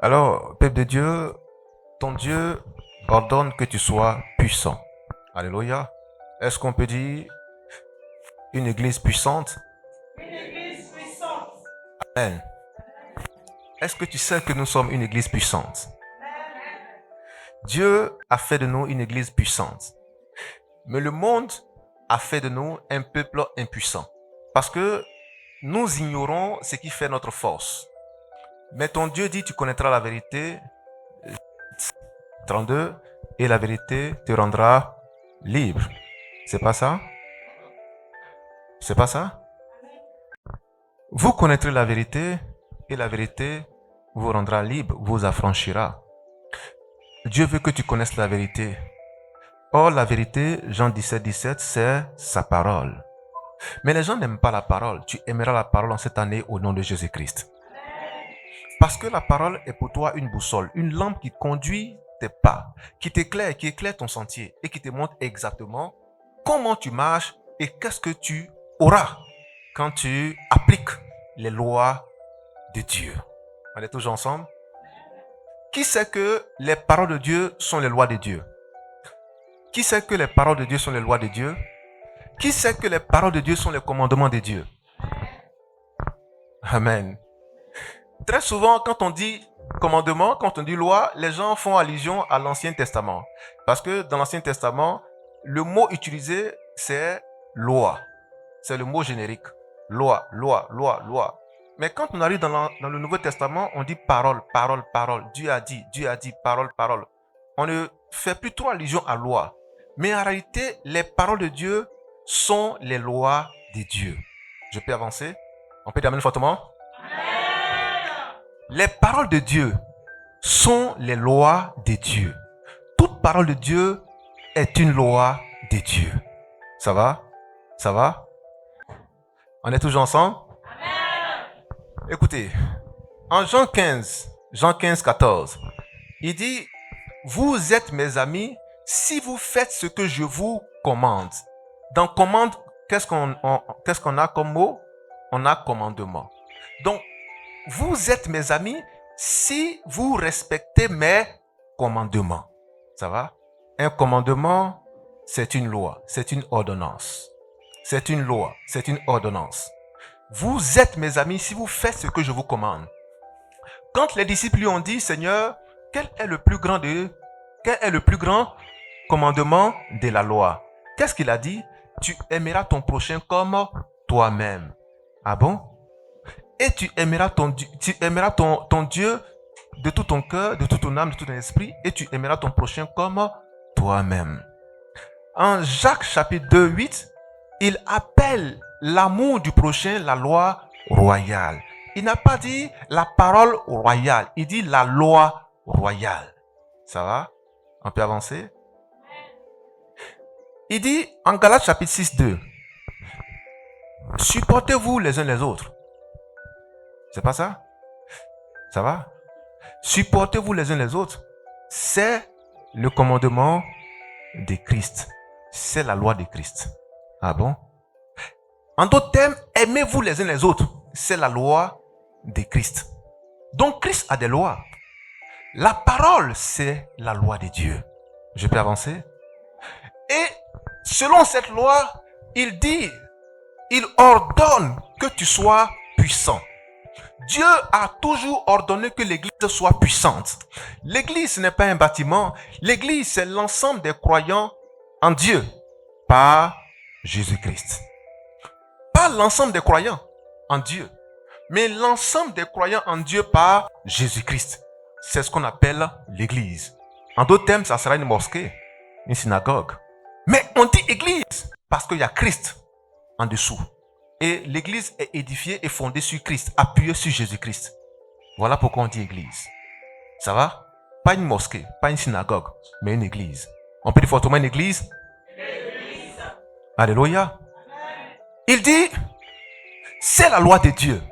Alors, peuple de Dieu, ton Dieu ordonne que tu sois puissant. Alléluia. Est-ce qu'on peut dire une église puissante? Une église puissante. Amen. Est-ce que tu sais que nous sommes une église puissante? Dieu a fait de nous une église puissante. Mais le monde a fait de nous un peuple impuissant. Parce que nous ignorons ce qui fait notre force. Mais ton Dieu dit, tu connaîtras la vérité, 32, et la vérité te rendra libre. C'est pas ça? C'est pas ça? Vous connaîtrez la vérité, et la vérité vous rendra libre, vous affranchira. Dieu veut que tu connaisses la vérité. Or, la vérité, Jean 17, 17, c'est sa parole. Mais les gens n'aiment pas la parole. Tu aimeras la parole en cette année au nom de Jésus-Christ. Parce que la parole est pour toi une boussole, une lampe qui conduit tes pas, qui éclaire ton sentier et qui te montre exactement comment tu marches et qu'est-ce que tu auras quand tu appliques les lois de Dieu. On est toujours ensemble? Qui sait que les paroles de Dieu sont les lois de Dieu? Qui sait que les paroles de Dieu sont les lois de Dieu? Qui sait que les paroles de Dieu sont les commandements de Dieu? Amen. Très souvent, quand on dit commandement, quand on dit loi, les gens font allusion à l'Ancien Testament. Parce que dans l'Ancien Testament, le mot utilisé, c'est loi. C'est le mot générique. Loi, loi, loi, loi. Mais quand on arrive dans le Nouveau Testament, on dit parole, parole, parole. Dieu a dit, parole, parole. On ne fait plus trop allusion à loi. Mais en réalité, les paroles de Dieu sont les lois de Dieu. Je peux avancer? On peut dire amen fortement? Les paroles de Dieu sont les lois de Dieu. Toute parole de Dieu est une loi de Dieu. Ça va? Ça va? On est toujours ensemble? Amen. Écoutez, en Jean 15, 14, il dit, vous êtes mes amis si vous faites ce que je vous commande. Dans commande, qu'est-ce qu'on a comme mot? On a commandement. Donc, vous êtes mes amis si vous respectez mes commandements. Ça va? Un commandement, c'est une loi, c'est une ordonnance. C'est une loi, c'est une ordonnance. Vous êtes mes amis si vous faites ce que je vous commande. Quand les disciples lui ont dit, Seigneur, quel est le plus grand commandement de la loi? Qu'est-ce qu'il a dit? Tu aimeras ton prochain comme toi-même. Ah bon? Et tu aimeras ton Dieu de tout ton cœur, de toute ton âme, de tout ton esprit, et tu aimeras ton prochain comme toi-même. En Jacques chapitre 2, 8, il appelle l'amour du prochain la loi royale. Il n'a pas dit la parole royale, il dit la loi royale. Ça va? On peut avancer? Il dit en Galates chapitre 6, 2, supportez-vous les uns les autres. C'est pas ça? Ça va? Supportez-vous les uns les autres. C'est le commandement de Christ. C'est la loi de Christ. Ah bon? En d'autres termes, aimez-vous les uns les autres. C'est la loi de Christ. Donc Christ a des lois. La parole, c'est la loi de Dieu. Je peux avancer? Et selon cette loi, il ordonne que tu sois puissant. Dieu a toujours ordonné que l'église soit puissante. L'église, ce n'est pas un bâtiment. L'église, c'est l'ensemble des croyants en Dieu par Jésus-Christ. Pas l'ensemble des croyants en Dieu, mais l'ensemble des croyants en Dieu par Jésus-Christ. C'est ce qu'on appelle l'église. En d'autres termes, ça sera une mosquée, une synagogue. Mais on dit église parce qu'il y a Christ en dessous. Et l'église est édifiée et fondée sur Christ, appuyée sur Jésus-Christ. Voilà pourquoi on dit église. Ça va? Pas une mosquée, pas une synagogue, mais une église. On peut dire fortement une église? L'église. Alléluia. Amen. Il dit, c'est la loi de Dieu.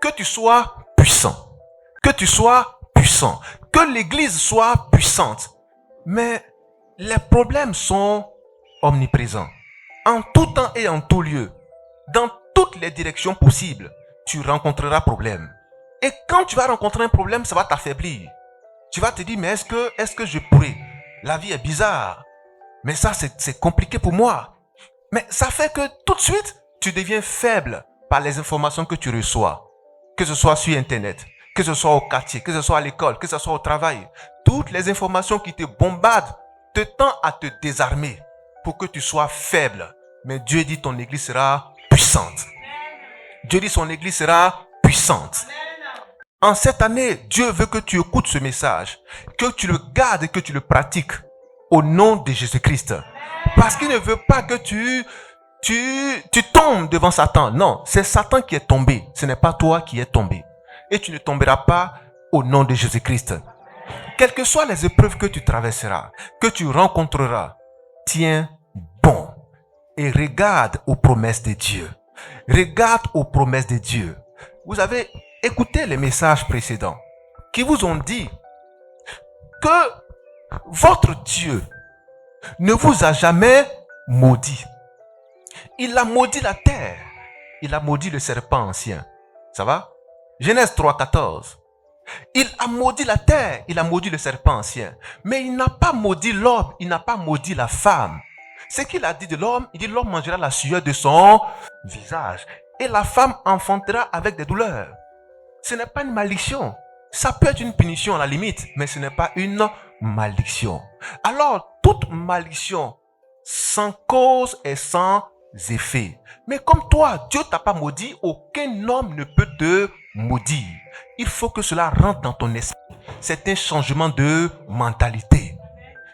Que tu sois puissant. Que tu sois puissant. Que l'église soit puissante. Mais les problèmes sont omniprésents. En tout temps et en tout lieu. Dans toutes les directions possibles, tu rencontreras problème. Et quand tu vas rencontrer un problème, ça va t'affaiblir. Tu vas te dire, mais est-ce que je pourrais? La vie est bizarre. Mais ça, c'est compliqué pour moi. Mais ça fait que tout de suite, tu deviens faible par les informations que tu reçois. Que ce soit sur Internet, que ce soit au quartier, que ce soit à l'école, que ce soit au travail. Toutes les informations qui te bombardent te tendent à te désarmer pour que tu sois faible. Mais Dieu dit ton église sera puissante. Dieu dit son église sera puissante. En cette année, Dieu veut que tu écoutes ce message, que tu le gardes et que tu le pratiques au nom de Jésus-Christ. Parce qu'il ne veut pas que tu tombes devant Satan. Non, c'est Satan qui est tombé. Ce n'est pas toi qui es tombé. Et tu ne tomberas pas au nom de Jésus-Christ. Quelles que soient les épreuves que tu traverseras, que tu rencontreras, tiens bon et regarde aux promesses de Dieu. Regarde aux promesses de Dieu. Vous avez écouté les messages précédents qui vous ont dit que votre Dieu ne vous a jamais maudit. Il a maudit la terre. Il a maudit le serpent ancien. Ça va? Genèse 3:14. Il a maudit la terre. Il a maudit le serpent ancien. Mais il n'a pas maudit l'homme. Il n'a pas maudit la femme. Ce qu'il a dit de l'homme, il dit l'homme mangera la sueur de son visage. Et la femme enfantera avec des douleurs. Ce n'est pas une malédiction. Ça peut être une punition à la limite, mais ce n'est pas une malédiction. Alors, toute malédiction sans cause et sans effet. Mais comme toi, Dieu t'a pas maudit, aucun homme ne peut te maudire. Il faut que cela rentre dans ton esprit. C'est un changement de mentalité.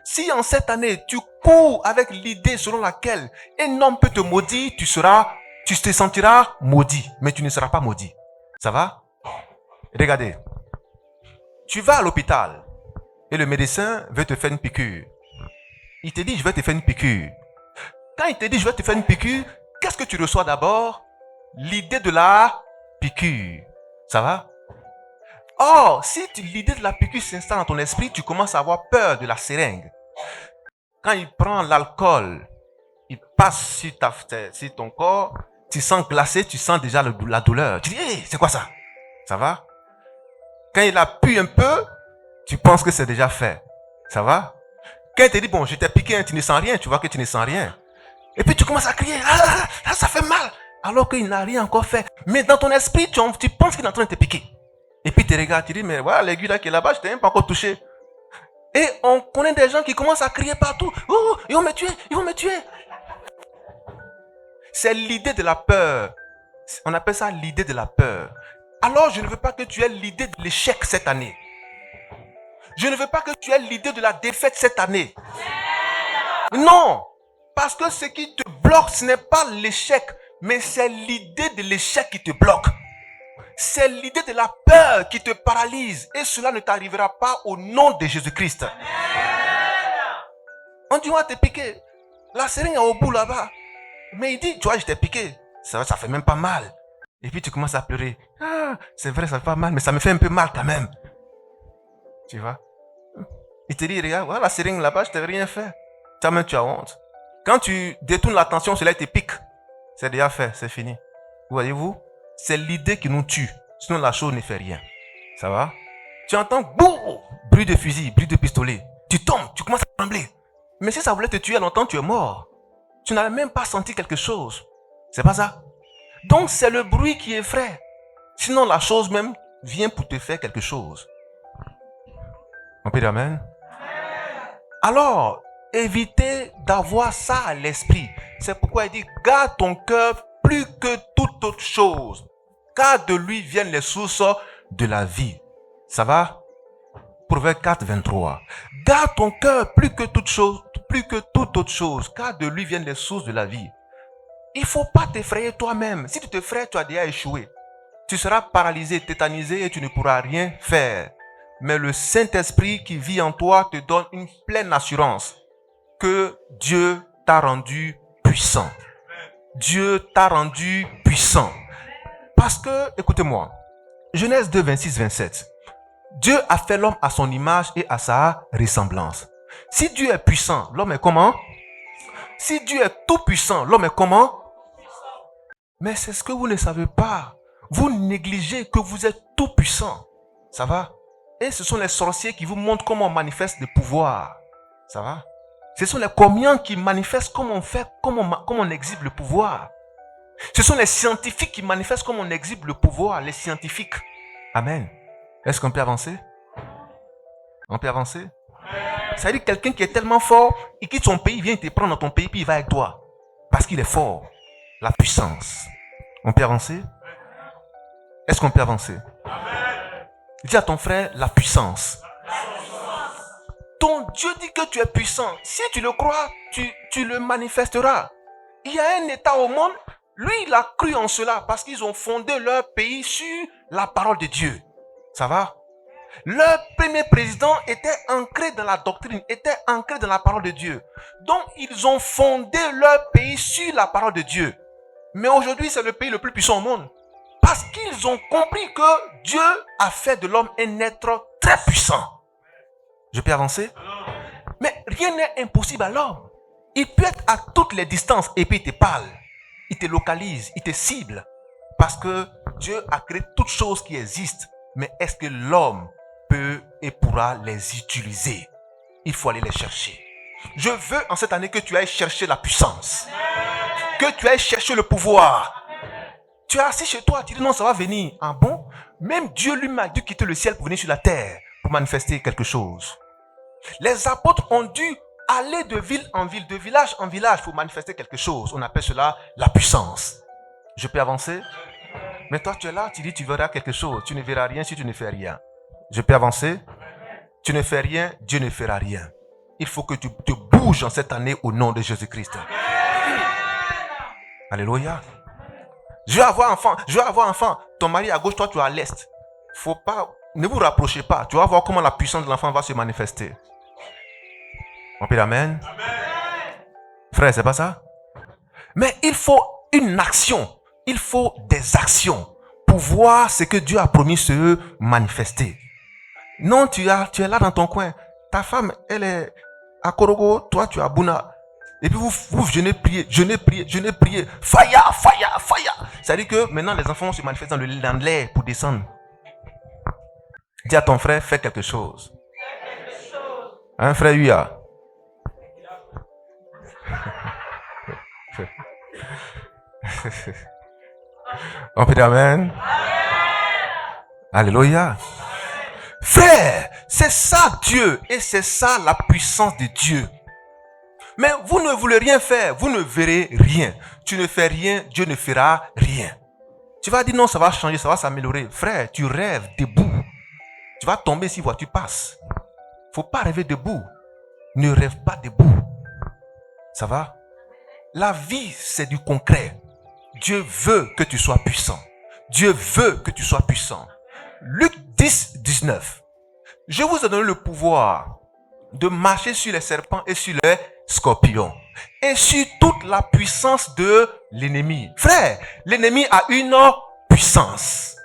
Si en cette année, tu cours avec l'idée selon laquelle un homme peut te maudire, tu te sentiras maudit, mais tu ne seras pas maudit. Ça va? Regardez. Tu vas à l'hôpital et le médecin veut te faire une piqûre. Il te dit, je vais te faire une piqûre. Quand il te dit, je vais te faire une piqûre, qu'est-ce que tu reçois d'abord? L'idée de la piqûre. Ça va? Or, si l'idée de la piqûre s'installe dans ton esprit, tu commences à avoir peur de la seringue. Quand il prend l'alcool, il passe sur ton corps, tu sens glacé, tu sens déjà la douleur. Tu dis, hey, c'est quoi ça? Ça va? Quand il appuie un peu, tu penses que c'est déjà fait. Ça va? Quand il te dit, bon, je t'ai piqué, hein, tu ne sens rien, tu vois que tu ne sens rien. Et puis tu commences à crier, ça fait mal. Alors qu'il n'a rien encore fait. Mais dans ton esprit, tu penses qu'il est en train de te piquer. Et puis tu regardes, tu dis, mais voilà, l'aiguille là qui est là-bas, je t'ai même pas encore touché. Et on connaît des gens qui commencent à crier partout. Oh, ils vont me tuer, ils vont me tuer. C'est l'idée de la peur. On appelle ça l'idée de la peur. Alors, je ne veux pas que tu aies l'idée de l'échec cette année. Je ne veux pas que tu aies l'idée de la défaite cette année. Non. Parce que ce qui te bloque, ce n'est pas l'échec, mais c'est l'idée de l'échec qui te bloque. C'est l'idée de la peur qui te paralyse. Et cela ne t'arrivera pas au nom de Jésus-Christ. On dit, on va te piquer. La seringue est au bout là-bas. Mais il dit, tu vois, je t'ai piqué. Ça fait même pas mal. Et puis tu commences à pleurer. Ah, c'est vrai, ça fait pas mal, mais ça me fait un peu mal quand même. Tu vois? Il te dit, regarde, voilà la seringue là-bas, je t'ai rien fait. Toi-même, tu as honte. Quand tu détournes l'attention, cela te pique. C'est déjà fait, c'est fini. Voyez-vous? C'est l'idée qui nous tue. Sinon, la chose ne fait rien. Ça va? Tu entends, boum, bruit de fusil, bruit de pistolet. Tu tombes, tu commences à trembler. Mais si ça voulait te tuer à longtemps, tu es mort. Tu n'as même pas senti quelque chose. C'est pas ça? Donc, c'est le bruit qui effraie. Sinon, la chose même vient pour te faire quelque chose. On peut dire amen? Alors, évitez d'avoir ça à l'esprit. C'est pourquoi il dit, garde ton cœur plus que toute autre chose. Car de lui viennent les sources de la vie. Ça va? Proverbe 4, 23. Garde ton cœur plus que toute autre chose, car de lui viennent les sources de la vie. Il ne faut pas t'effrayer toi-même. Si tu t'effraies, tu as déjà échoué. Tu seras paralysé, tétanisé et tu ne pourras rien faire. Mais le Saint-Esprit qui vit en toi te donne une pleine assurance que Dieu t'a rendu puissant. Dieu t'a rendu puissant. Parce que, écoutez-moi, Genèse 2, 26, 27. Dieu a fait l'homme à son image et à sa ressemblance. Si Dieu est puissant, l'homme est comment? Si Dieu est tout puissant, l'homme est comment? Mais c'est ce que vous ne savez pas. Vous négligez que vous êtes tout puissant. Ça va? Et ce sont les sorciers qui vous montrent comment on manifeste le pouvoir. Ça va? Ce sont les communs qui manifestent comment on fait, comment on exhibe le pouvoir. Ce sont les scientifiques qui manifestent comment on exhibe le pouvoir. Les scientifiques. Amen. Est-ce qu'on peut avancer? On peut avancer? Ça veut dire quelqu'un qui est tellement fort, il quitte son pays, il vient te prendre dans ton pays, puis il va avec toi. Parce qu'il est fort. La puissance. On peut avancer? Est-ce qu'on peut avancer? Dis à ton frère, la puissance. Ton Dieu dit que tu es puissant. Si tu le crois, tu le manifesteras. Il y a un État au monde, lui, il a cru en cela parce qu'ils ont fondé leur pays sur la parole de Dieu. Ça va? Leur premier président était ancré dans la doctrine, était ancré dans la parole de Dieu. Donc, ils ont fondé leur pays sur la parole de Dieu. Mais aujourd'hui, c'est le pays le plus puissant au monde. Parce qu'ils ont compris que Dieu a fait de l'homme un être très puissant. Je peux avancer? Mais rien n'est impossible à l'homme. Il peut être à toutes les distances et puis il te parle. Il te localise, il te cible. Parce que Dieu a créé toutes choses qui existent. Mais est-ce que l'homme peut et pourra les utiliser? Il faut aller les chercher. Je veux en cette année que tu ailles chercher la puissance. Que tu ailles chercher le pouvoir. Tu es assis chez toi, tu dis non, ça va venir. Ah bon? Même Dieu lui-même a dû quitter le ciel pour venir sur la terre, pour manifester quelque chose. Les apôtres ont dû aller de ville en ville, de village en village pour manifester quelque chose. On appelle cela la puissance. Je peux avancer? Mais toi, tu es là, tu dis tu verras quelque chose. Tu ne verras rien si tu ne fais rien. Je peux avancer? Tu ne fais rien, Dieu ne fera rien. Il faut que tu te bouges en cette année au nom de Jésus-Christ. Alléluia. Je vais avoir enfant. Ton mari à gauche, toi tu es à l'est. Faut pas, ne vous rapprochez pas. Tu vas voir comment la puissance de l'enfant va se manifester. On peut l'amen? Frère, c'est pas ça? Mais il faut une action. Il faut des actions pour voir ce que Dieu a promis se manifester. Non, tu es là dans ton coin. Ta femme, elle est à Korogo, toi tu es à Bouna. Et puis vous jeûnez, priez. Fire. C'est-à-dire que maintenant les enfants se manifestent dans l'air pour descendre. Dis à ton frère, fais quelque chose. Hein, frère Uya? On peut dire amen. Alléluia. Frère, c'est ça Dieu et c'est ça la puissance de Dieu. Mais vous ne voulez rien faire, vous ne verrez rien. Tu ne fais rien, Dieu ne fera rien. Tu vas dire non, ça va changer, ça va s'améliorer. Frère, tu rêves debout. Tu vas tomber si voiture passe. Faut pas rêver debout. Ne rêve pas debout. Ça va? La vie, c'est du concret. Dieu veut que tu sois puissant. Dieu veut que tu sois puissant. Luc 10, 19. Je vous ai donné le pouvoir de marcher sur les serpents et sur les scorpions et sur toute la puissance de l'ennemi. Frère, l'ennemi a une puissance.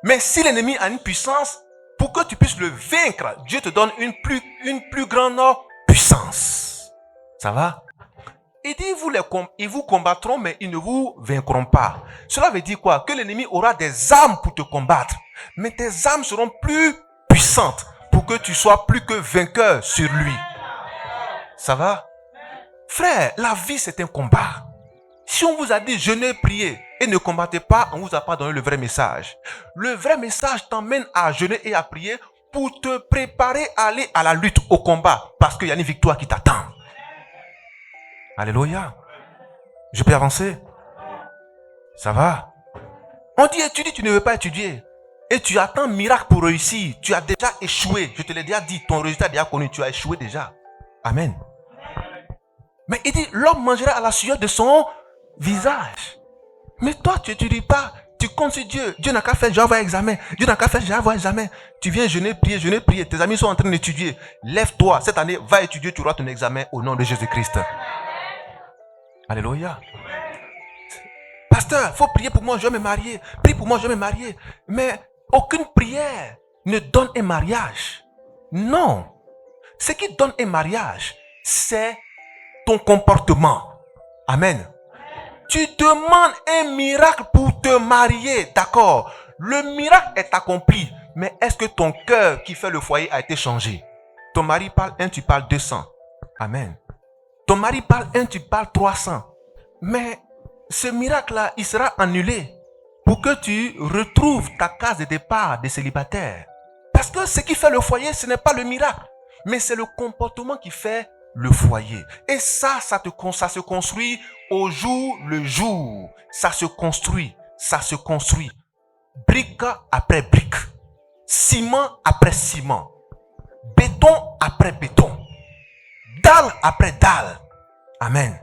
Mais si l'ennemi a une puissance, pour que tu puisses le vaincre, Dieu te donne une plus grande puissance. Ça va? Il dit, ils vous combattront, mais ils ne vous vaincront pas. Cela veut dire quoi? Que l'ennemi aura des armes pour te combattre. Mais tes armes seront plus puissantes pour que tu sois plus que vainqueur sur lui. Ça va? Frère, la vie c'est un combat. Si on vous a dit jeûnez, priez et ne combattez pas, on ne vous a pas donné le vrai message. Le vrai message t'emmène à jeûner et à prier pour te préparer à aller à la lutte, au combat. Parce qu'il y a une victoire qui t'attend. Alléluia. Je peux avancer? Ça va? On dit étudie, tu ne veux pas étudier. Et tu attends miracle pour réussir. Tu as déjà échoué. Je te l'ai déjà dit. Ton résultat est déjà connu. Tu as échoué déjà. Amen. Mais il dit, l'homme mangera à la sueur de son visage. Mais toi, tu n'étudies pas. Tu comptes sur Dieu. Dieu n'a qu'à faire, j'ai avoir examen. Dieu n'a qu'à faire, j'ai avoir examen. Tu viens jeûner, prier. Tes amis sont en train d'étudier. Lève-toi. Cette année, va étudier. Tu auras ton examen au nom de Jésus-Christ. Alléluia. Pasteur, il faut prier pour moi, je vais me marier. Prie pour moi, je vais me marier. Mais aucune prière ne donne un mariage. Non. Ce qui donne un mariage, c'est ton comportement. Amen. Tu demandes un miracle pour te marier, d'accord. Le miracle est accompli, mais est-ce que ton cœur qui fait le foyer a été changé? Ton mari parle 1, tu parles 200. Amen. Ton mari parle 1, tu parles 300. Mais ce miracle-là, il sera annulé pour que tu retrouves ta case de départ des célibataires. Parce que ce qui fait le foyer, ce n'est pas le miracle, mais c'est le comportement qui fait le foyer. Et ça se construit au jour le jour. Ça se construit. Brique après brique. Ciment après ciment. Béton après béton. Dalle après dalle. Amen.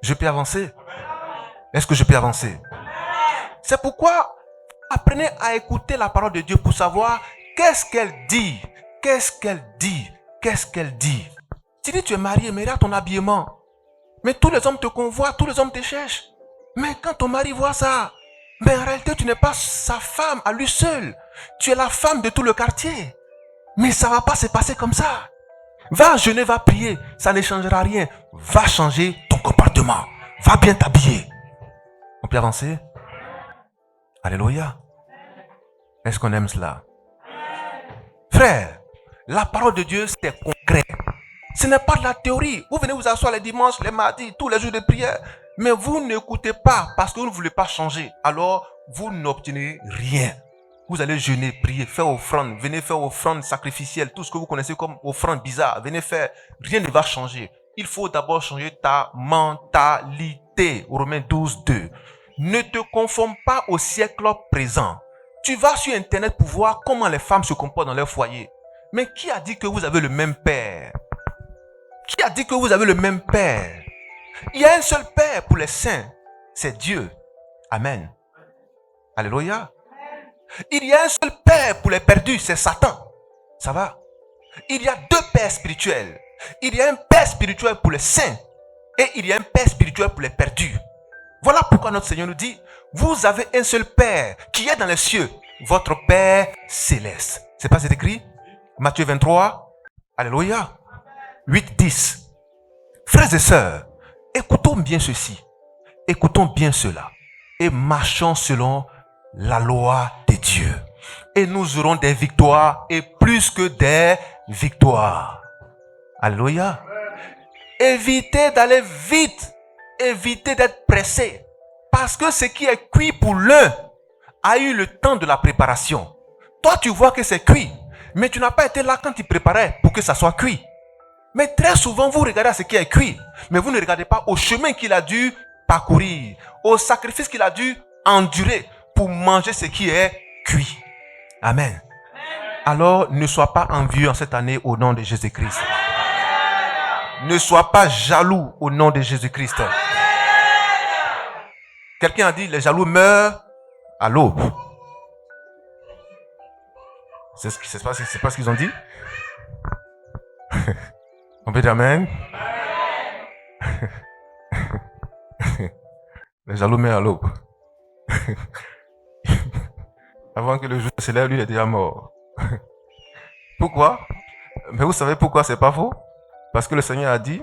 Je peux avancer? Est-ce que je peux avancer? C'est pourquoi apprenez à écouter la parole de Dieu pour savoir qu'est-ce qu'elle dit. Tu dis tu es marié, mais regarde ton habillement. Mais tous les hommes te convoient, tous les hommes te cherchent. Mais quand ton mari voit ça, mais en réalité tu n'es pas sa femme à lui seul. Tu es la femme de tout le quartier. Mais ça ne va pas se passer comme ça. Va jeûner, va prier, ça ne changera rien. Va changer ton comportement. Va bien t'habiller. On peut avancer? Alléluia. Est-ce qu'on aime cela? Frère, la parole de Dieu, c'est concret. Ce n'est pas de la théorie. Vous venez vous asseoir les dimanches, les mardis, tous les jours de prière. Mais vous n'écoutez pas parce que vous ne voulez pas changer. Alors, vous n'obtenez rien. Vous allez jeûner, prier, faire offrande. Venez faire offrande sacrificielle. Tout ce que vous connaissez comme offrande bizarre. Venez faire. Rien ne va changer. Il faut d'abord changer ta mentalité. Romains 12, 2. Ne te conforme pas au siècle présent. Tu vas sur Internet pour voir comment les femmes se comportent dans leur foyer. Mais qui a dit que vous avez le même père? Qui a dit que vous avez le même père? Il y a un seul père pour les saints. C'est Dieu. Amen. Alléluia. Il y a un seul père pour les perdus. C'est Satan. Ça va? Il y a deux pères spirituels. Il y a un père spirituel pour les saints. Et il y a un père spirituel pour les perdus. Voilà pourquoi notre Seigneur nous dit, vous avez un seul Père qui est dans les cieux, votre Père céleste. C'est pas c'est écrit? Matthieu 23. Alléluia. 8, 10. Frères et sœurs, écoutons bien ceci. Écoutons bien cela. Et marchons selon la loi de Dieu. Et nous aurons des victoires et plus que des victoires. Alléluia. Évitez d'aller vite. Évitez d'être pressé. Parce que ce qui est cuit pour l'un a eu le temps de la préparation. Toi, tu vois que c'est cuit. Mais tu n'as pas été là quand tu préparais pour que ça soit cuit. Mais très souvent, vous regardez à ce qui est cuit. Mais vous ne regardez pas au chemin qu'il a dû parcourir. Au sacrifice qu'il a dû endurer pour manger ce qui est cuit. Amen. Alors, ne sois pas envieux en cette année au nom de Jésus-Christ. Ne sois pas jaloux au nom de Jésus-Christ. Quelqu'un a dit, les jaloux meurent à l'aube. C'est pas ce qu'ils ont dit? On peut dire amen? Les jaloux meurent à l'aube. Avant que le jour se lève, lui, il est déjà mort. Pourquoi? Mais vous savez pourquoi c'est pas faux? Parce que le Seigneur a dit,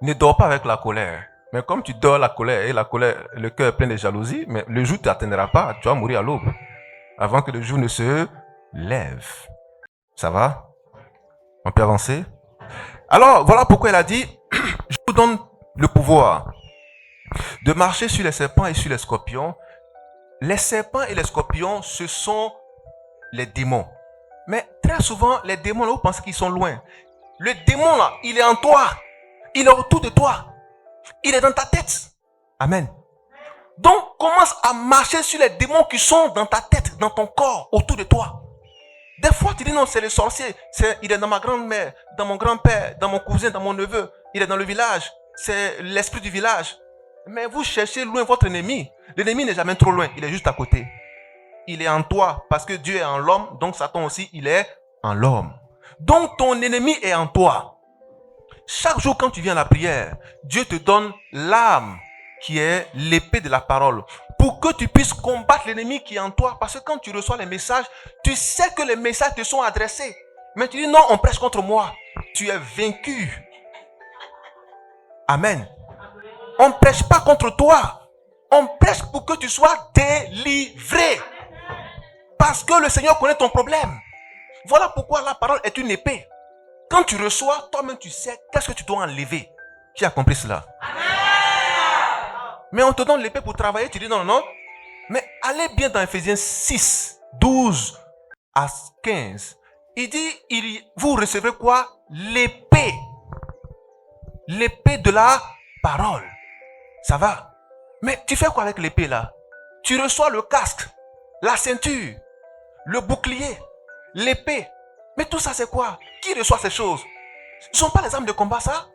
ne dors pas avec la colère. Mais comme tu dors la colère et le cœur est plein de jalousie, mais le jour ne t'atteindra pas, tu vas mourir à l'aube. Avant que le jour ne se lève. Ça va? On peut avancer? Alors, voilà pourquoi elle a dit, je vous donne le pouvoir de marcher sur les serpents et sur les scorpions. Les serpents et les scorpions, ce sont les démons. Mais très souvent, les démons, là, vous pensez qu'ils sont loin. Le démon, là, il est en toi. Il est autour de toi. Il est dans ta tête. Amen. Donc, commence à marcher sur les démons qui sont dans ta tête, dans ton corps, autour de toi. Des fois, tu dis non, c'est le sorcier. Il est dans ma grand-mère, dans mon grand-père, dans mon cousin, dans mon neveu. Il est dans le village. C'est l'esprit du village. Mais vous cherchez loin votre ennemi. L'ennemi n'est jamais trop loin. Il est juste à côté. Il est en toi parce que Dieu est en l'homme. Donc, Satan aussi, il est en l'homme. Donc, ton ennemi est en toi. Chaque jour, quand tu viens à la prière, Dieu te donne l'âme qui est l'épée de la parole pour que tu puisses combattre l'ennemi qui est en toi. Parce que quand tu reçois les messages, tu sais que les messages te sont adressés. Mais tu dis non, on prêche contre moi. Tu es vaincu. Amen. On ne prêche pas contre toi. On prêche pour que tu sois délivré. Parce que le Seigneur connaît ton problème. Voilà pourquoi la parole est une épée. Quand tu reçois, toi-même tu sais qu'est-ce que tu dois enlever. Qui a compris cela? Mais on te donne l'épée pour travailler, tu dis non, non. Mais allez bien dans Ephésiens 6, 12 à 15. Il dit, vous recevrez quoi? L'épée. L'épée de la parole. Ça va? Mais tu fais quoi avec l'épée là? Tu reçois le casque, la ceinture, le bouclier, l'épée. Mais tout ça c'est quoi? Qui reçoit ces choses? Ce ne sont pas les armes de combat ça?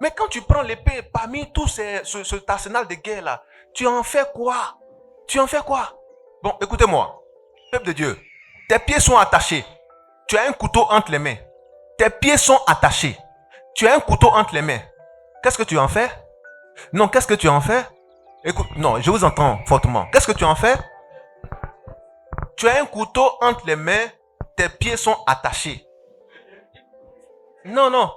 Mais quand tu prends l'épée parmi tout cet arsenal de guerre là, tu en fais quoi? Tu en fais quoi? Bon, écoutez-moi, peuple de Dieu, tes pieds sont attachés. Tu as un couteau entre les mains. Tes pieds sont attachés. Tu as un couteau entre les mains. Qu'est-ce que tu en fais? Non, qu'est-ce que tu en fais? Écoute, non, je vous entends fortement. Qu'est-ce que tu en fais? Tu as un couteau entre les mains, tes pieds sont attachés. Non, non.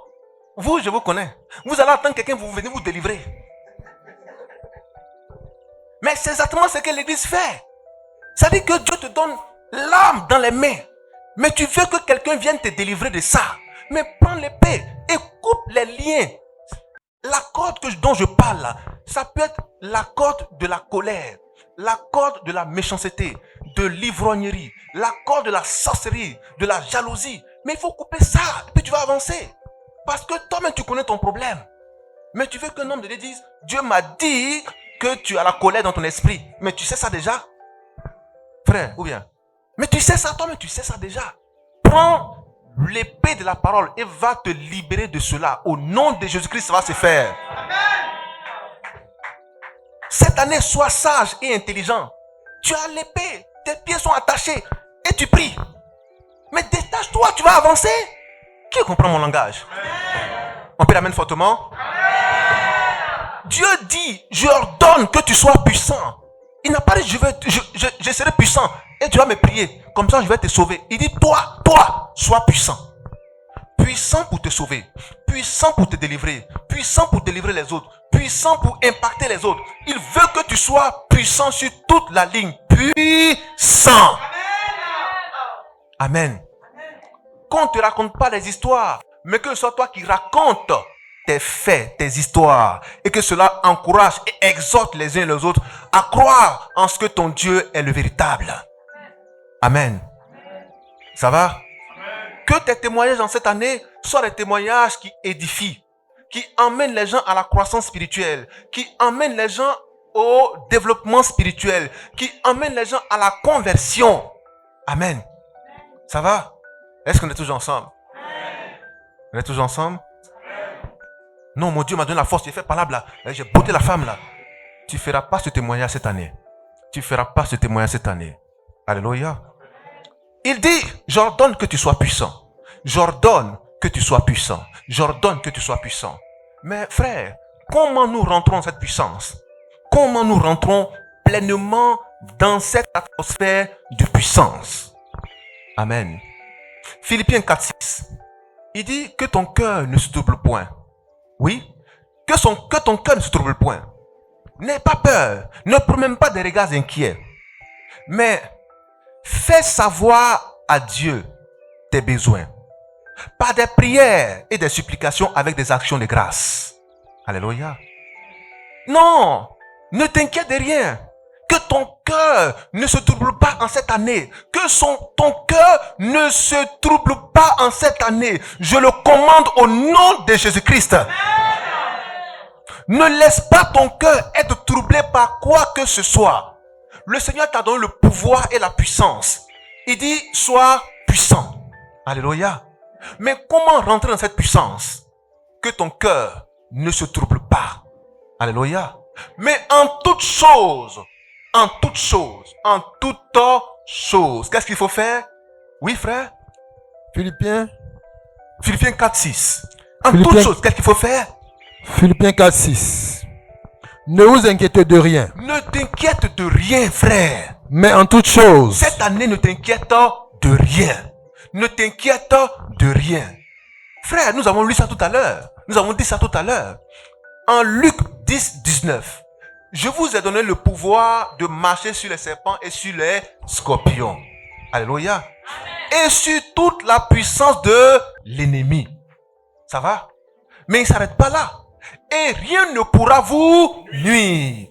Vous, je vous connais. Vous allez attendre quelqu'un, vous venez vous délivrer. Mais c'est exactement ce que l'Église fait. Ça dit que Dieu te donne l'arme dans les mains. Mais tu veux que quelqu'un vienne te délivrer de ça. Mais prends l'épée et coupe les liens. La corde dont je parle là, ça peut être la corde de la colère, la corde de la méchanceté, de l'ivrognerie, la corde de la sorcellerie, de la jalousie. Mais il faut couper ça, et puis tu vas avancer. Parce que toi-même tu connais ton problème. Mais tu veux qu'un homme de Dieu dise, Dieu m'a dit que tu as la colère dans ton esprit. Mais tu sais ça déjà? Frère, ou bien? Mais tu sais ça, toi-même tu sais ça déjà. Prends l'épée de la parole et va te libérer de cela. Au nom de Jésus-Christ, ça va se faire. Amen. Cette année, sois sage et intelligent. Tu as l'épée, tes pieds sont attachés et tu pries. Mais détache-toi, tu vas avancer. Qui comprend mon langage? Amen. On peut l'amener fortement? Amen. Dieu dit, je ordonne que tu sois puissant. Il n'a pas dit, je serai puissant et tu vas me prier. Comme ça, je vais te sauver. Il dit, toi, sois puissant. Puissant pour te sauver. Puissant pour te délivrer. Puissant pour délivrer les autres. Puissant pour impacter les autres. Il veut que tu sois puissant sur toute la ligne. Puissant. Amen. Qu'on ne te raconte pas les histoires, mais que ce soit toi qui racontes tes faits, tes histoires, et que cela encourage et exhorte les uns et les autres à croire en ce que ton Dieu est le véritable. Amen. Ça va? Amen. Que tes témoignages en cette année soient des témoignages qui édifient, qui emmènent les gens à la croissance spirituelle, qui emmènent les gens au développement spirituel, qui emmènent les gens à la conversion. Amen. Ça va? Est-ce qu'on est toujours ensemble? On est toujours ensemble? Non, mon Dieu m'a donné la force, j'ai fait par là, j'ai botté la femme là. Tu ne feras pas ce témoignage cette année. Tu ne feras pas ce témoignage cette année. Alléluia. Il dit, j'ordonne que tu sois puissant. J'ordonne que tu sois puissant. J'ordonne que tu sois puissant. Mais frère, comment nous rentrons dans cette puissance? Comment nous rentrons pleinement dans cette atmosphère de puissance? Amen. Philippiens 4:6. Il dit que ton cœur ne se trouble point. Oui, que ton cœur ne se trouble point. N'aie pas peur, ne prends même pas des regards inquiets. Mais fais savoir à Dieu tes besoins par des prières et des supplications avec des actions de grâce. Alléluia. Non, ne t'inquiète de rien. Que ton cœur ne se trouble pas en cette année. Que ton cœur ne se trouble pas en cette année. Je le commande au nom de Jésus-Christ. Ne laisse pas ton cœur être troublé par quoi que ce soit. Le Seigneur t'a donné le pouvoir et la puissance. Il dit, sois puissant. Alléluia. Mais comment rentrer dans cette puissance? Que ton cœur ne se trouble pas. Alléluia. Mais en toute chose, qu'est-ce qu'il faut faire? Oui, frère? Philippiens 4:6. En toute chose, qu'est-ce qu'il faut faire? Philippiens 4:6. Ne vous inquiétez de rien. Ne t'inquiète de rien, frère. Mais en toute chose. Cette année, ne t'inquiète de rien. Ne t'inquiète de rien. Frère, nous avons lu ça tout à l'heure. Nous avons dit ça tout à l'heure. En Luc 10, 19. Je vous ai donné le pouvoir de marcher sur les serpents et sur les scorpions. Alléluia. Et sur toute la puissance de l'ennemi. Ça va? Mais il ne s'arrête pas là. Et rien ne pourra vous nuire.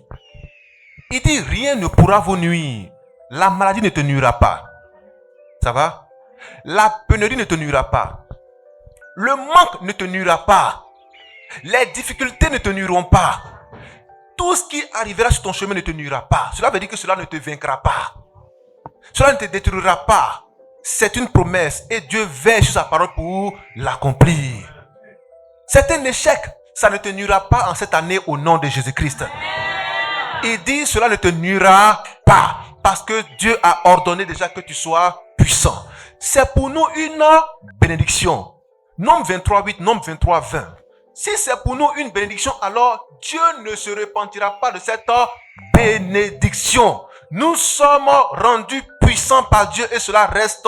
Il dit rien ne pourra vous nuire. La maladie ne te nuira pas. Ça va? La pénurie ne te nuira pas. Le manque ne te nuira pas. Les difficultés ne te nuiront pas. Tout ce qui arrivera sur ton chemin ne te nuira pas. Cela veut dire que cela ne te vaincra pas. Cela ne te détruira pas. C'est une promesse et Dieu veille sur sa parole pour l'accomplir. C'est un échec. Ça ne te nuira pas en cette année au nom de Jésus-Christ. Il dit cela ne te nuira pas. Parce que Dieu a ordonné déjà que tu sois puissant. C'est pour nous une bénédiction. Nombre 23, 8, Nombre 23, 20. Si c'est pour nous une bénédiction, alors Dieu ne se repentira pas de cette bénédiction. Nous sommes rendus puissants par Dieu et cela reste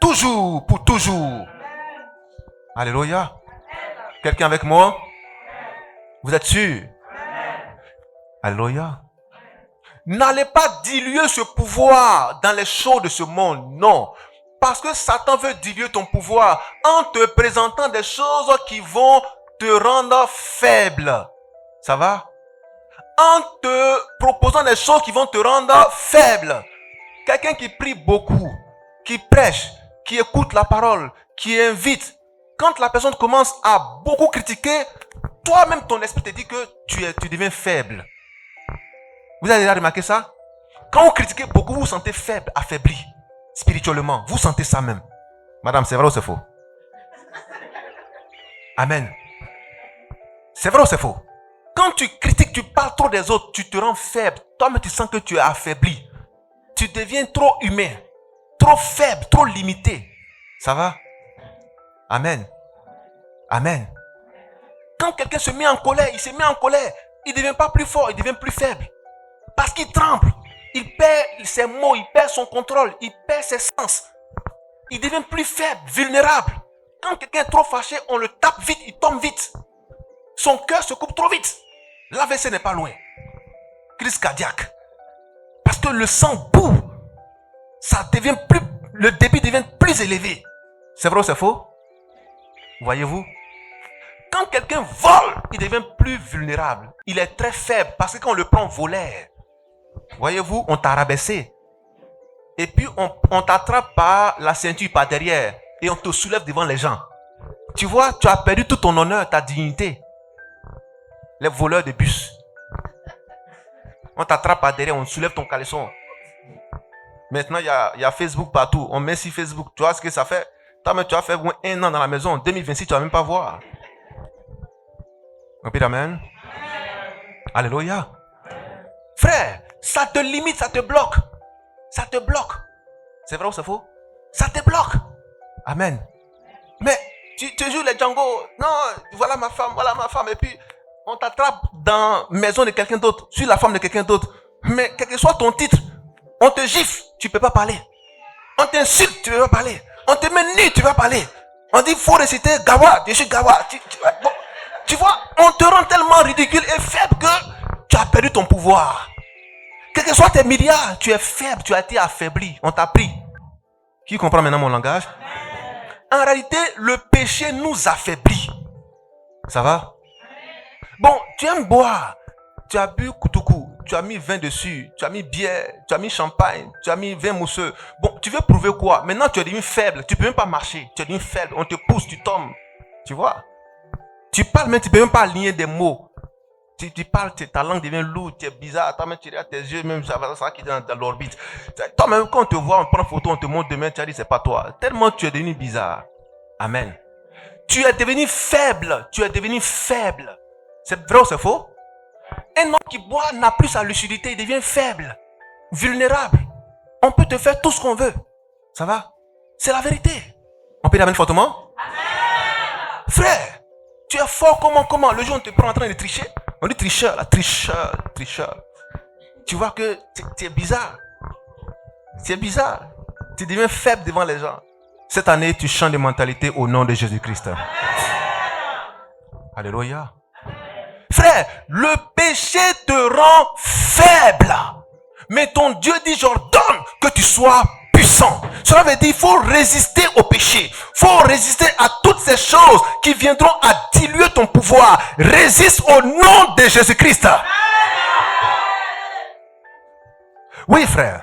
toujours, pour toujours. Alléluia. Quelqu'un avec moi? Vous êtes sûr? Alléluia. N'allez pas diluer ce pouvoir dans les choses de ce monde, non. Parce que Satan veut diluer ton pouvoir en te présentant des choses qui vont te rendre faible. Ça va? En te proposant des choses qui vont te rendre faible. Quelqu'un qui prie beaucoup, qui prêche, qui écoute la parole, qui invite. Quand la personne commence à beaucoup critiquer, toi-même ton esprit te dit que tu deviens faible. Vous avez déjà remarqué ça? Quand vous critiquez beaucoup, vous vous sentez faible, affaibli, spirituellement. Vous sentez ça même. Madame, c'est vrai ou c'est faux? Amen. C'est vrai ou c'est faux? Quand tu critiques, tu parles trop des autres, tu te rends faible. Toi-même, tu sens que tu es affaibli. Tu deviens trop humain, trop faible, trop limité. Ça va? Amen. Amen. Quand quelqu'un se met en colère, il se met en colère. Il ne devient pas plus fort, il devient plus faible. Parce qu'il tremble. Il perd ses mots, il perd son contrôle, il perd ses sens. Il devient plus faible, vulnérable. Quand quelqu'un est trop fâché, on le tape vite, il tombe vite. Son cœur se coupe trop vite. L'AVC n'est pas loin. Crise cardiaque. Parce que le sang boue. Le débit devient plus élevé. C'est vrai ou c'est faux? Voyez-vous? Quand quelqu'un vole, il devient plus vulnérable. Il est très faible parce que quand on le prend voleur, voyez-vous, on t'a rabaissé. Et puis on t'attrape par la ceinture, par derrière. Et on te soulève devant les gens. Tu vois, tu as perdu tout ton honneur, ta dignité. Les voleurs de bus. On t'attrape par derrière, on soulève ton caleçon. Maintenant, il y a Facebook partout. On met sur Facebook. Tu vois ce que ça fait? Toi, tu as fait 1 an dans la maison. En 2026, tu ne vas même pas voir. Amen. Alléluia. Frère, ça te limite, ça te bloque. Ça te bloque. C'est vrai ou c'est faux? Ça te bloque. Amen. Mais tu joues les Django. Non, voilà ma femme. Et puis, on t'attrape dans la maison de quelqu'un d'autre, sur la femme de quelqu'un d'autre. Mais quel que soit ton titre, on te gifle, tu ne peux pas parler. On t'insulte, tu ne peux pas parler. On te met nu, tu ne peux pas parler. On dit, il faut réciter Gawa, je suis Gawa. Tu vois, on te rend tellement ridicule et faible que tu as perdu ton pouvoir. Quel que soit tes milliards, tu es faible, tu as été affaibli. On t'a pris. Qui comprend maintenant mon langage? En réalité, le péché nous affaiblit. Ça va? Bon, tu aimes boire. Tu as bu koutoukou. Tu as mis vin dessus. Tu as mis bière. Tu as mis champagne. Tu as mis vin mousseux. Bon, tu veux prouver quoi? Maintenant, tu es devenu faible. Tu ne peux même pas marcher. Tu es devenu faible. On te pousse, tu tombes. Tu vois? Tu parles, mais tu ne peux même pas aligner des mots. Tu parles, ta langue devient lourde, tu es bizarre. Toi-même, tu regardes tes yeux, même ça qui est dans l'orbite. Toi-même, quand on te voit, on prend photo, on te montre demain, tu as dit, c'est pas toi. Tellement tu es devenu bizarre. Amen. Tu es devenu faible. Tu es devenu faible. C'est vrai ou c'est faux? Un homme qui boit n'a plus sa lucidité, il devient faible, vulnérable. On peut te faire tout ce qu'on veut. Ça va? C'est la vérité. On peut l'amener fortement? Amen. Frère, tu es fort comment? Le jour où on te prend en train de tricher, on dit tricheur, tricheur. Tu vois que tu es bizarre. C'est bizarre. Tu deviens faible devant les gens. Cette année, tu changes de mentalité au nom de Jésus-Christ. Alléluia. Frère, le péché te rend faible. Mais ton Dieu dit, j'ordonne que tu sois puissant. Cela veut dire, il faut résister au péché. Il faut résister à toutes ces choses qui viendront à diluer ton pouvoir. Résiste au nom de Jésus-Christ. Oui, frère.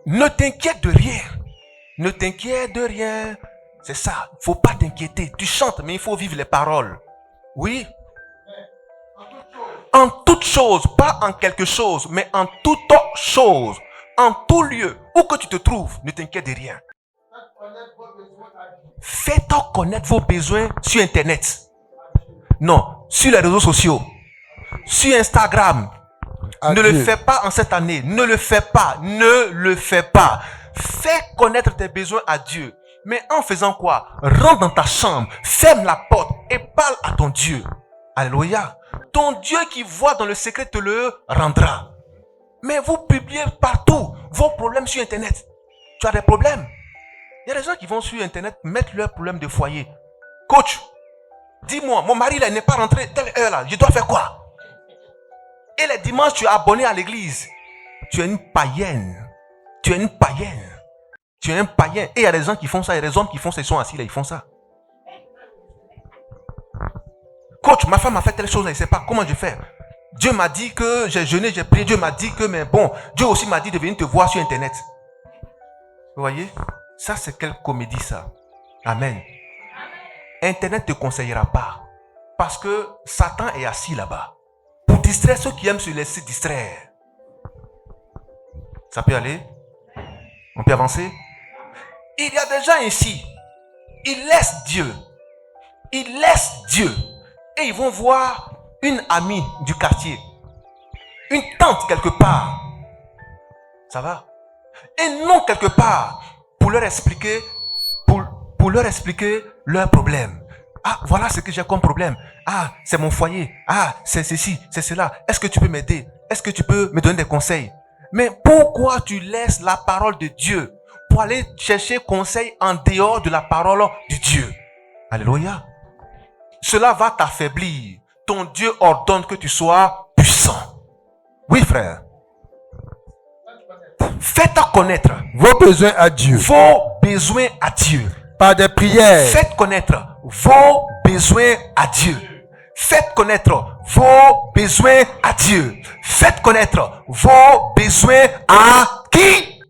Ne t'inquiète de rien. Ne t'inquiète de rien. C'est ça. Il ne faut pas t'inquiéter. Tu chantes, mais il faut vivre les paroles. Oui. En toute chose, pas en quelque chose, mais en toute chose, en tout lieu, où que tu te trouves, ne t'inquiète de rien. Faites-toi connaître vos besoins sur Internet. Non, sur les réseaux sociaux. Sur Instagram. Ne le fais pas en cette année. Ne le fais pas. Ne le fais pas. Fais connaître tes besoins à Dieu. Mais en faisant quoi? Rentre dans ta chambre, ferme la porte et parle à ton Dieu. Alléluia. Ton Dieu qui voit dans le secret te le rendra. Mais vous publiez partout vos problèmes sur Internet. Tu as des problèmes. Il y a des gens qui vont sur Internet mettre leurs problèmes de foyer. Coach, dis-moi, mon mari là n'est pas rentré telle heure là. Je dois faire quoi? Et les dimanches, tu es abonné à l'église. Tu es une païenne. Tu es une païenne. Tu es un païen. Et il y a des gens qui font ça. Il y a des hommes qui font ça. Ils sont assis là. Ils font ça. Coach, ma femme a fait telle chose. Elle ne sait pas comment je fais. Dieu m'a dit que j'ai jeûné, j'ai prié. Dieu m'a dit que, mais bon, Dieu aussi m'a dit de venir te voir sur Internet. Vous voyez? Ça, c'est quelle comédie ça? Amen. Internet ne te conseillera pas. Parce que Satan est assis là-bas. Pour distraire ceux qui aiment se laisser distraire. Ça peut aller? On peut avancer? Il y a des gens ici. Ils laissent Dieu. Ils laissent Dieu. Et ils vont voir une amie du quartier. Une tante quelque part. Ça va? Et non quelque part. Pour leur expliquer, pour leur expliquer leur problème. Ah, voilà ce que j'ai comme problème. Ah, c'est mon foyer. Ah, c'est ceci, c'est cela. Est-ce que tu peux m'aider? Est-ce que tu peux me donner des conseils? Mais pourquoi tu laisses la parole de Dieu pour aller chercher conseil en dehors de la parole de Dieu? Alléluia. Cela va t'affaiblir. Ton Dieu ordonne que tu sois puissant. Oui, frère. Faites connaître vos besoins à Dieu. Vos besoins à Dieu. Par des prières. Faites connaître vos besoins à Dieu. Faites connaître vos besoins à Dieu. Faites connaître vos besoins à qui?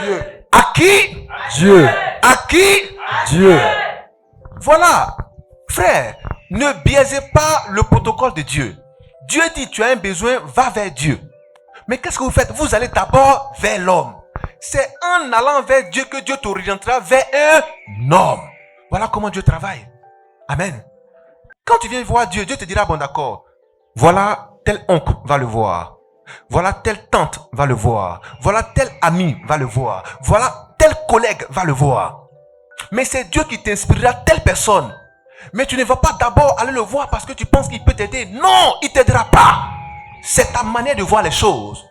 Dieu. À qui? Dieu. À qui? Dieu. Voilà. Frère, ne biaisez pas le protocole de Dieu. Dieu dit, tu as un besoin, va vers Dieu. Mais qu'est-ce que vous faites? Vous allez d'abord vers l'homme. C'est en allant vers Dieu que Dieu t'orientera vers un homme. Voilà comment Dieu travaille. Amen. Quand tu viens voir Dieu, Dieu te dira, bon d'accord, voilà tel oncle va le voir. Voilà telle tante va le voir. Voilà tel ami va le voir. Voilà tel collègue va le voir. Mais c'est Dieu qui t'inspirera telle personne. Mais tu ne vas pas d'abord aller le voir parce que tu penses qu'il peut t'aider. Non, il ne t'aidera pas. C'est ta manière de voir les choses.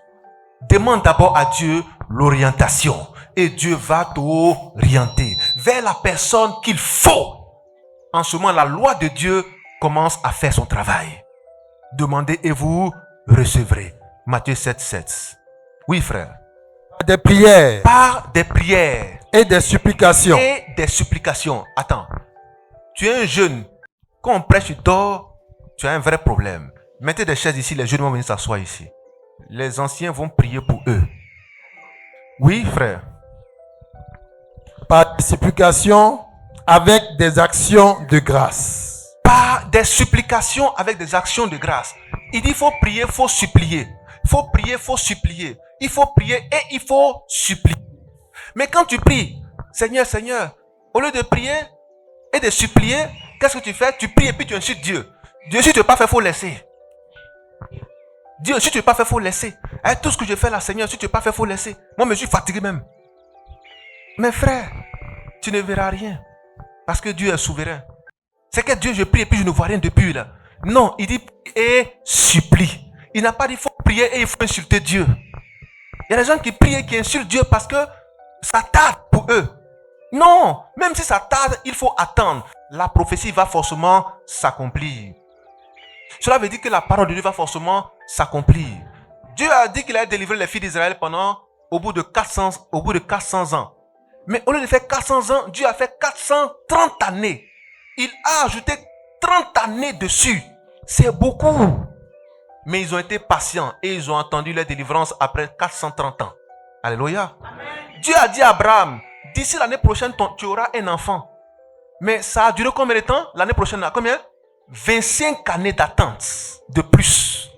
Demande d'abord à Dieu l'orientation. Et Dieu va t'orienter vers la personne qu'il faut. En ce moment, la loi de Dieu commence à faire son travail. Demandez et vous recevrez. Matthieu 7, 7. Oui, frère. Par des prières. Par des prières. Et des supplications. Et des supplications. Attends. Tu es un jeune. Quand on prêche, tu dors. Tu as un vrai problème. Mettez des chaises ici. Les jeunes vont venir s'asseoir ici. Les anciens vont prier pour eux. Oui, frère. Par des supplications avec des actions de grâce. Par des supplications avec des actions de grâce. Il dit, il faut prier, il faut supplier. Il faut prier, il faut supplier. Il faut prier et il faut supplier. Mais quand tu pries, Seigneur, Seigneur, au lieu de prier et de supplier, qu'est-ce que tu fais? Tu pries et puis tu insultes Dieu. Dieu, si tu n'es pas fait, il faut laisser. Dieu, si tu n'es pas fait, il faut laisser. Et tout ce que je fais là, Seigneur, si tu n'es pas fait, il faut laisser. Moi, je suis fatigué même. Mais frère, tu ne verras rien. Parce que Dieu est souverain. C'est que Dieu, je prie et puis je ne vois rien depuis là. Non, il dit et supplie. Il n'a pas dit il faut prier et il faut insulter Dieu. Il y a des gens qui prient et qui insultent Dieu parce que ça tarde pour eux. Non, même si ça tarde, il faut attendre. la prophétie va forcément s'accomplir. Cela veut dire que la parole de Dieu va forcément s'accomplir. Dieu a dit qu'il allait délivrer les filles d'Israël au bout de 400 ans. Mais au lieu de faire 400 ans, Dieu a fait 430 années. Il a ajouté 30 années dessus. C'est beaucoup. Mais ils ont été patients et ils ont entendu leur délivrance après 430 ans. Alléluia. Amen. Dieu a dit à Abraham, d'ici l'année prochaine, tu auras un enfant. Mais ça a duré combien de temps? L'année prochaine, combien? 25 années d'attente de plus.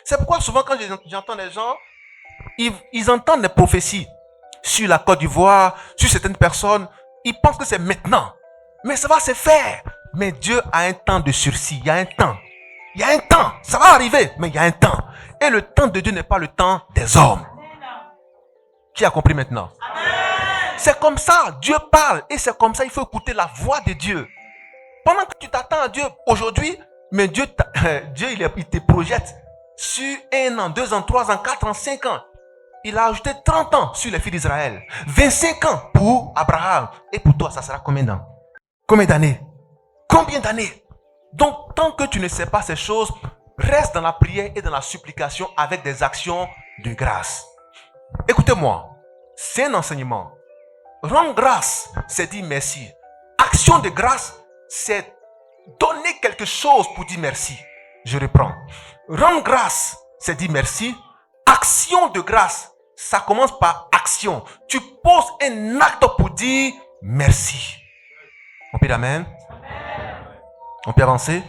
C'est pourquoi souvent quand j'entends des gens, ils entendent des prophéties sur la Côte d'Ivoire, sur certaines personnes. Ils pensent que c'est maintenant. Mais ça va se faire. Mais Dieu a un temps de sursis. Il y a un temps. Il y a un temps. Ça va arriver, mais il y a un temps. Et le temps de Dieu n'est pas le temps des hommes. Qui a compris maintenant? C'est comme ça. Dieu parle. Et c'est comme ça. Il faut écouter la voix de Dieu. Pendant que tu t'attends à Dieu aujourd'hui, mais Dieu il te projette sur 1 an, 2 ans, 3 ans, 4 ans, 5 ans. Il a ajouté 30 ans sur les filles d'Israël. 25 ans pour Abraham. Et pour toi, ça sera combien d'années? Combien d'années? Combien d'années? Donc, tant que tu ne sais pas ces choses, reste dans la prière et dans la supplication avec des actions de grâce. Écoutez-moi, c'est un enseignement. Rendre grâce, c'est dire merci. Action de grâce, c'est donner quelque chose pour dire merci. Je reprends. Rendre grâce, c'est dire merci. Action de grâce, ça commence par action. Tu poses un acte pour dire merci. On peut dire amen? On peut avancer?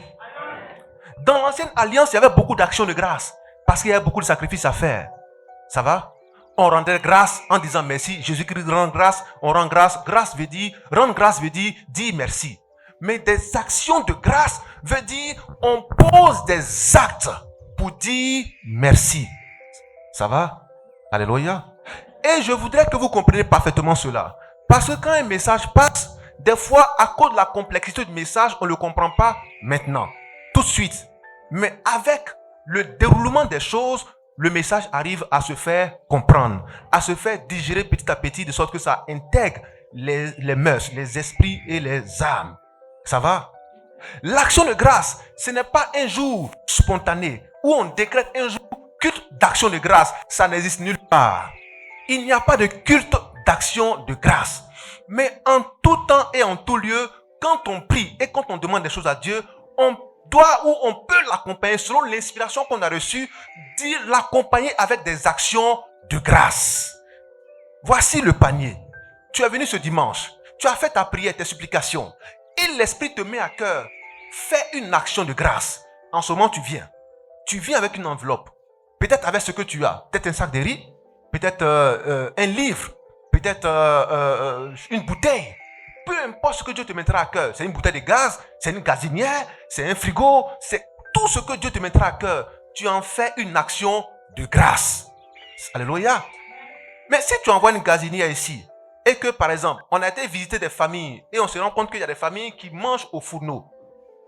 Dans l'ancienne alliance, il y avait beaucoup d'actions de grâce. Parce qu'il y avait beaucoup de sacrifices à faire. Ça va? On rendait grâce en disant merci. Jésus-Christ rend grâce. On rend grâce. Rendre grâce veut dire dire merci. Mais des actions de grâce veut dire on pose des actes pour dire merci. Ça va? Alléluia. Et je voudrais que vous compreniez parfaitement cela. Parce que quand un message passe, des fois, à cause de la complexité du message, on ne le comprend pas maintenant, tout de suite. Mais avec le déroulement des choses, le message arrive à se faire comprendre, à se faire digérer petit à petit, de sorte que ça intègre les mœurs, les esprits et les âmes. Ça va? L'action de grâce, ce n'est pas un jour spontané, où on décrète un jour culte d'action de grâce. Ça n'existe nulle part. Il n'y a pas de culte d'action de grâce. Mais en tout temps et en tout lieu, quand on prie et quand on demande des choses à Dieu, on doit ou on peut l'accompagner selon l'inspiration qu'on a reçue, dire l'accompagner avec des actions de grâce. Voici le panier. Tu es venu ce dimanche, tu as fait ta prière, tes supplications, et l'Esprit te met à cœur. Fais une action de grâce. En ce moment, tu viens avec une enveloppe, peut-être avec ce que tu as, peut-être un sac de riz, peut-être un livre, peut-être une bouteille. Peu importe ce que Dieu te mettra à cœur. C'est une bouteille de gaz, c'est une gazinière, c'est un frigo, c'est tout ce que Dieu te mettra à cœur. Tu en fais une action de grâce. Alléluia. Mais si tu envoies une gazinière ici, et que par exemple, on a été visiter des familles, et on se rend compte qu'il y a des familles qui mangent au fourneau.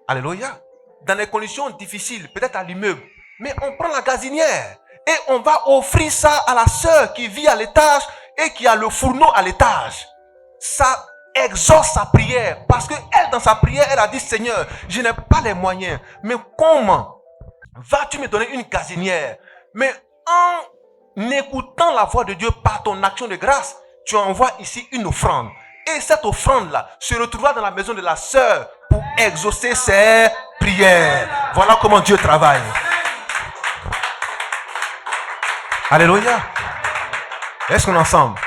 Alléluia. Dans des conditions difficiles, peut-être à l'immeuble. Mais on prend la gazinière, et on va offrir ça à la sœur qui vit à l'étage, et qui a le fourneau à l'étage. Ça exauce sa prière. Parce que elle, dans sa prière, elle a dit, Seigneur, je n'ai pas les moyens. Mais comment vas-tu me donner une gazinière? Mais en écoutant la voix de Dieu par ton action de grâce, tu envoies ici une offrande. Et cette offrande-là se retrouvera dans la maison de la sœur pour exaucer ses prières. Voilà comment Dieu travaille. Alléluia. Est-ce qu'on est ensemble?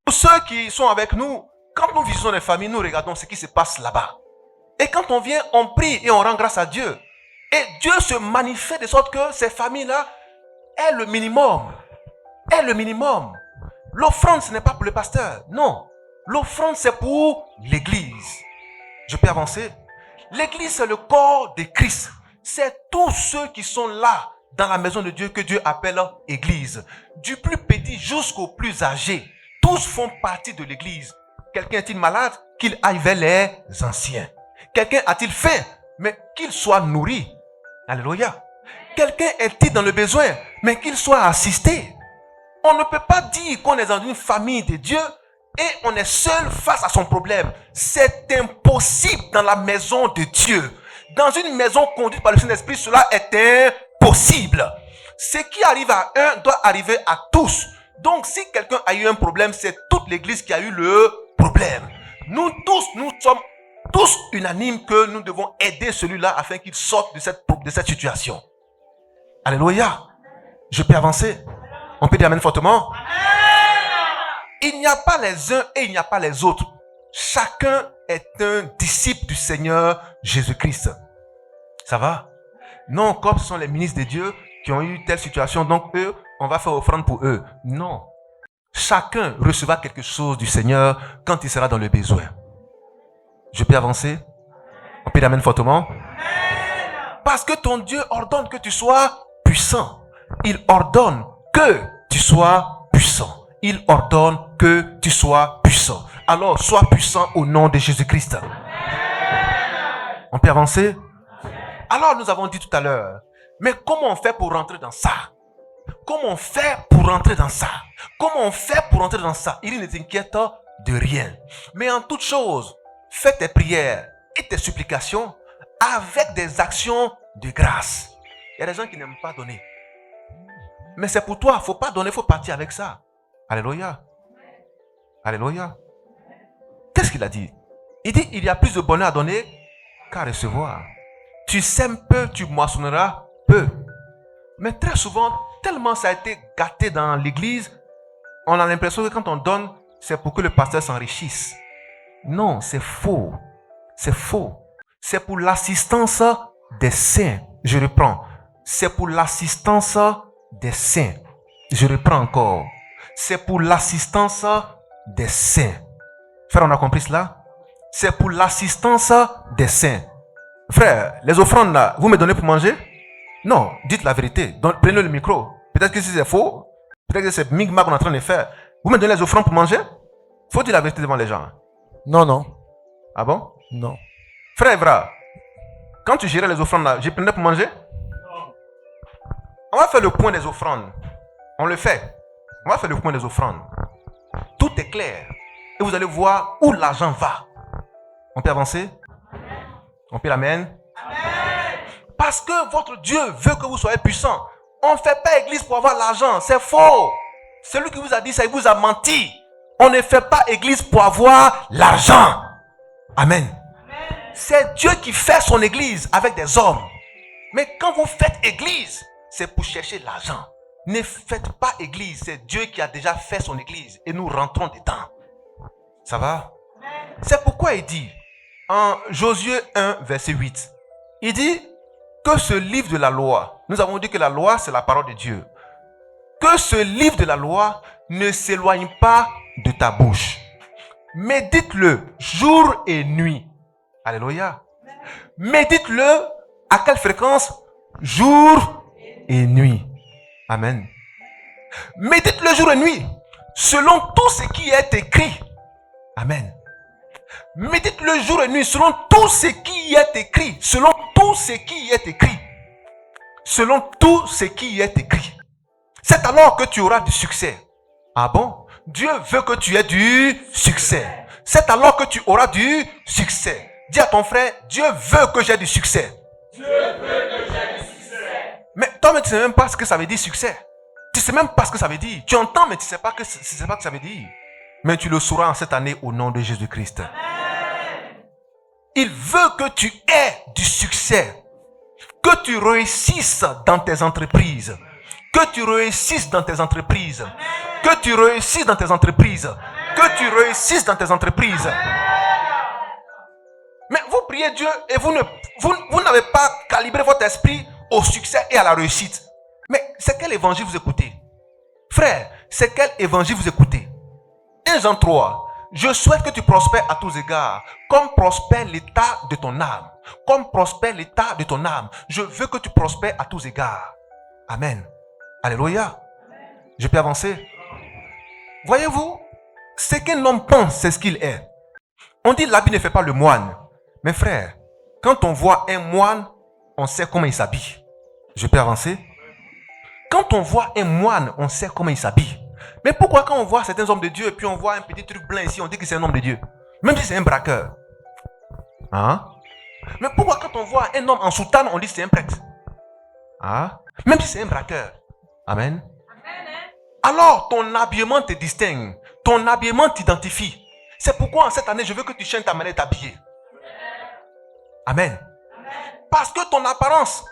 Pour ceux qui sont avec nous, quand nous visitons les familles, nous regardons ce qui se passe là-bas. Et quand on vient, on prie et on rend grâce à Dieu. Et Dieu se manifeste de sorte que ces familles-là aient le minimum. Aient le minimum. L'offrande, ce n'est pas pour le pasteur. Non. L'offrande, c'est pour l'église. Je peux avancer? L'église, c'est le corps de Christ. C'est tous ceux qui sont là dans la maison de Dieu que Dieu appelle église. Du plus petit jusqu'au plus âgé. Tous font partie de l'église. Quelqu'un est-il malade? Qu'il aille vers les anciens. Quelqu'un a-t-il faim? Mais qu'il soit nourri. Alléluia. Quelqu'un est-il dans le besoin? Mais qu'il soit assisté. On ne peut pas dire qu'on est dans une famille de Dieu et on est seul face à son problème. C'est impossible dans la maison de Dieu. Dans une maison conduite par le Saint-Esprit, cela est impossible. Ce qui arrive à un doit arriver à tous. Donc, si quelqu'un a eu un problème, c'est toute l'église qui a eu le problème. Nous sommes tous unanimes que nous devons aider celui-là afin qu'il sorte de cette situation. Alléluia. Je peux avancer? On peut dire amen fortement? Il n'y a pas les uns et il n'y a pas les autres. Chacun est un disciple du Seigneur Jésus-Christ. Ça va? Non, comme ce sont les ministres de Dieu qui ont eu telle situation, donc eux, on va faire offrande pour eux. Non. Chacun recevra quelque chose du Seigneur quand il sera dans le besoin. Je peux avancer? On peut dire amen fortement? Parce que ton Dieu ordonne que tu sois puissant. Il ordonne que tu sois puissant. Il ordonne que tu sois puissant. Alors, sois puissant au nom de Jésus-Christ. On peut avancer? Alors, nous avons dit tout à l'heure, mais comment on fait pour rentrer dans ça? Comment on fait pour rentrer dans ça? Comment on fait pour rentrer dans ça? Il ne t'inquiète de rien. Mais en toute chose, fais tes prières et tes supplications avec des actions de grâce. Il y a des gens qui n'aiment pas donner. Mais c'est pour toi, il ne faut pas donner, il faut partir avec ça. Alléluia. Alléluia. Qu'est-ce qu'il a dit? Il dit, il y a plus de bonheur à donner qu'à recevoir. Tu sèmes peu, tu moissonneras peu. Mais très souvent, tellement ça a été gâté dans l'église, on a l'impression que quand on donne, c'est pour que le pasteur s'enrichisse. Non, c'est faux. C'est faux. C'est pour l'assistance des saints. Je reprends. C'est pour l'assistance des saints. Je reprends encore. C'est pour l'assistance des saints. Frère, on a compris cela? C'est pour l'assistance des saints. Frère, les offrandes là, vous me donnez pour manger? Non, dites la vérité. Donc, prenez le micro. Peut-être que si c'est faux, peut-être que c'est migmac qu'on est en train de faire. Vous me donnez les offrandes pour manger? Faut dire la vérité devant les gens. Non, non. Ah bon? Non. Frère Evra, quand tu gérais les offrandes là, je prenais pour manger? Non. On va faire le point des offrandes. On le fait. On va faire le point des offrandes. Tout est clair. Et vous allez voir où l'argent va. On peut avancer? On peut l'amen? Parce que votre Dieu veut que vous soyez puissant. On ne fait pas église pour avoir l'argent. C'est faux. Celui qui vous a dit ça, il vous a menti. On ne fait pas église pour avoir l'argent. Amen. C'est Dieu qui fait son église avec des hommes. Mais quand vous faites église, c'est pour chercher l'argent. Ne faites pas église. C'est Dieu qui a déjà fait son église. Et nous rentrons dedans. Ça va? C'est pourquoi il dit, en Josué 1, verset 8, il dit que ce livre de la loi, nous avons dit que la loi, c'est la parole de Dieu. Que ce livre de la loi ne s'éloigne pas de ta bouche. Médite-le jour et nuit. Alléluia. Médite-le à quelle fréquence? Jour et nuit. Amen. Médite-le jour et nuit, selon tout ce qui est écrit. Amen. Médite-le jour et nuit, selon tout ce qui est écrit. Selon tout ce qui est écrit. Selon tout ce qui est écrit. C'est alors que tu auras du succès. Ah bon? Dieu veut que tu aies du succès. C'est alors que tu auras du succès. Dis à ton frère, Dieu veut que j'ai du succès. Dieu veut que j'ai du succès. Mais toi, tu ne sais même pas ce que ça veut dire succès. Tu ne sais même pas ce que ça veut dire. Tu entends, mais tu ne sais pas ce que ça veut dire. Mais tu le sauras en cette année au nom de Jésus-Christ. Il veut que tu aies du succès. Que tu réussisses dans tes entreprises. Que tu réussisses dans tes entreprises. Que tu réussisses dans tes entreprises. Que tu réussisses dans tes entreprises. Mais vous priez Dieu et vous n'avez pas calibré votre esprit au succès et à la réussite. Mais c'est quel évangile vous écoutez? Frère, c'est quel évangile vous écoutez? 1 Jean 3. Je souhaite que tu prospères à tous égards, comme prospère l'état de ton âme. Comme prospère l'état de ton âme. Je veux que tu prospères à tous égards. Amen. Alléluia. Je peux avancer? Voyez-vous, ce qu'un homme pense, c'est ce qu'il est. On dit l'habit ne fait pas le moine. Mais frère, quand on voit un moine, on sait comment il s'habille. Je peux avancer? Quand on voit un moine, on sait comment il s'habille. Mais pourquoi quand on voit certains hommes de Dieu et puis on voit un petit truc blanc ici, on dit que c'est un homme de Dieu? Même si c'est un braqueur. Hein? Mais pourquoi quand on voit un homme en soutane, on dit que c'est un prêtre? Hein? Même si c'est un braqueur. Amen. Alors ton habillement te distingue. Ton habillement t'identifie. C'est pourquoi en cette année, je veux que tu changes ta manière d'habiller. Amen. Parce que ton apparence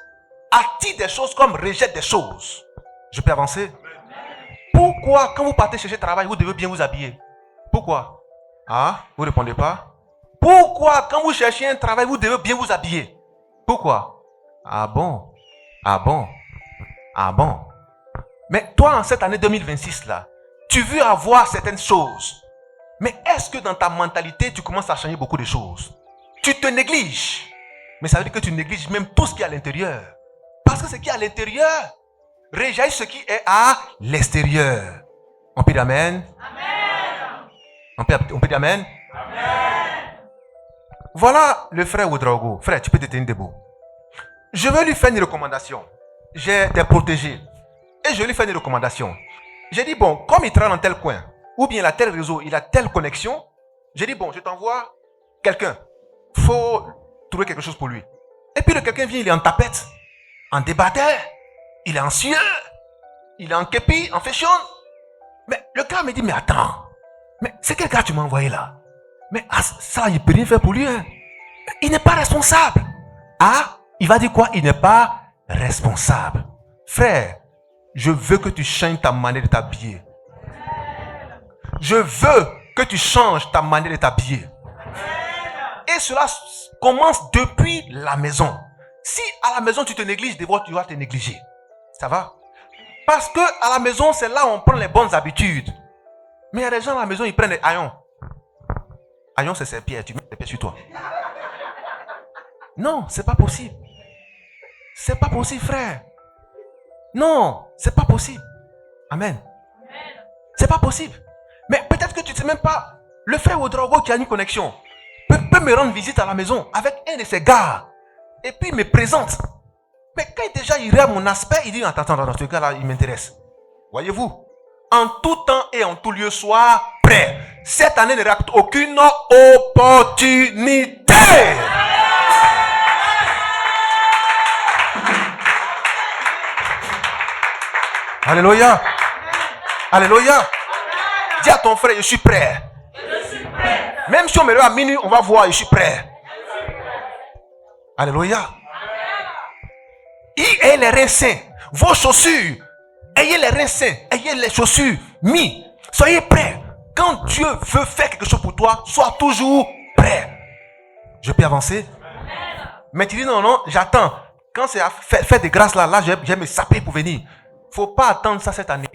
attire des choses comme rejette des choses. Je peux avancer? Pourquoi quand vous partez chercher travail, vous devez bien vous habiller? Pourquoi? Ah, vous ne répondez pas? Pourquoi quand vous cherchez un travail, vous devez bien vous habiller? Pourquoi? Ah bon? Ah bon? Ah bon? Mais toi, en cette année 2026 là, tu veux avoir certaines choses. Mais est-ce que dans ta mentalité, tu commences à changer beaucoup de choses? Tu te négliges. Mais ça veut dire que tu négliges même tout ce qui est à l'intérieur. Parce que ce qui est à l'intérieur rejaillit ce qui est à l'extérieur. On peut dire amen? Amen. On peut dire amen? Amen. Voilà le frère Ouedraogo. Frère, tu peux te tenir debout. Je veux lui faire une recommandation. J'ai des protégés. Et je lui fais une recommandation. J'ai dit, bon, comme il travaille dans tel coin, ou bien il a tel réseau, il a telle connexion, j'ai dit, bon, je t'envoie quelqu'un. Il faut trouver quelque chose pour lui. Et puis le quelqu'un vient, il est en tapette, en débatteur, il est en sueur, il est en képi, en fashion. Mais le gars me dit, mais attends, mais c'est quel gars tu m'as envoyé là? Mais ça, il ne peut rien faire pour lui. Hein. Il n'est pas responsable. Ah, il va dire quoi? Il n'est pas responsable. Frère, je veux que tu changes ta manière de t'habiller. Je veux que tu changes ta manière de t'habiller. Et cela commence depuis la maison. Si à la maison tu te négliges, tu vas te négliger. Ça va? Parce que à la maison, c'est là où on prend les bonnes habitudes. Mais il y a des gens à la maison, ils prennent des haillons. Haillons, c'est ses pieds, tu mets tes pieds sur toi. Non, c'est pas possible. C'est pas possible, frère. Non, c'est pas possible. Amen. C'est pas possible. Mais peut-être que tu ne sais même pas. Le frère Ouedraogo qui a une connexion peut me rendre visite à la maison avec un de ses gars. Et puis il me présente. Mais quand déjà il regarde mon aspect, il dit, attends, dans ce gars-là, il m'intéresse. Voyez-vous, en tout temps et en tout lieu, sois prêt. Cette année ne rate aucune opportunité. Alléluia. Alléluia. Dis à ton frère, je suis prêt. Même si on me lève à minuit, on va voir, je suis prêt. Alléluia. Ayez les reins sains. Vos chaussures. Ayez les reins sains. Ayez les chaussures mis. Soyez prêts. Quand Dieu veut faire quelque chose pour toi, sois toujours prêt. Je peux avancer? Mais tu dis non, j'attends. Quand c'est à faire des grâces là, je vais me saper pour venir. Faut pas attendre ça cette année.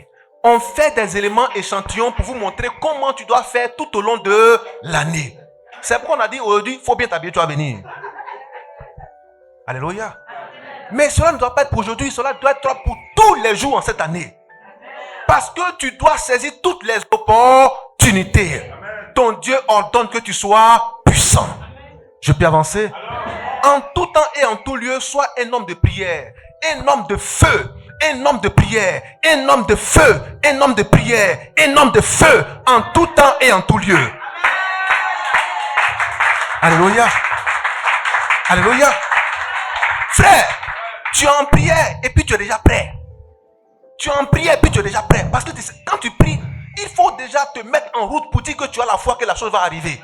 On fait des éléments échantillons pour vous montrer comment tu dois faire tout au long de l'année. C'est pourquoi on a dit aujourd'hui, il faut bien t'habiller, tu vas venir. Alléluia. Mais cela ne doit pas être pour aujourd'hui, cela doit être pour tous les jours en cette année. Parce que tu dois saisir toutes les opportunités. Ton Dieu ordonne que tu sois puissant. Je peux avancer? En tout temps et en tout lieu, sois un homme de prière, un homme de feu. Un homme de prière, un homme de feu, un homme de prière, un homme de feu, en tout temps et en tout lieu. Alléluia. Alléluia. Frère, tu es en prière et puis tu es déjà prêt. Tu es en prière et puis tu es déjà prêt. Parce que quand tu pries, il faut déjà te mettre en route pour dire que tu as la foi que la chose va arriver.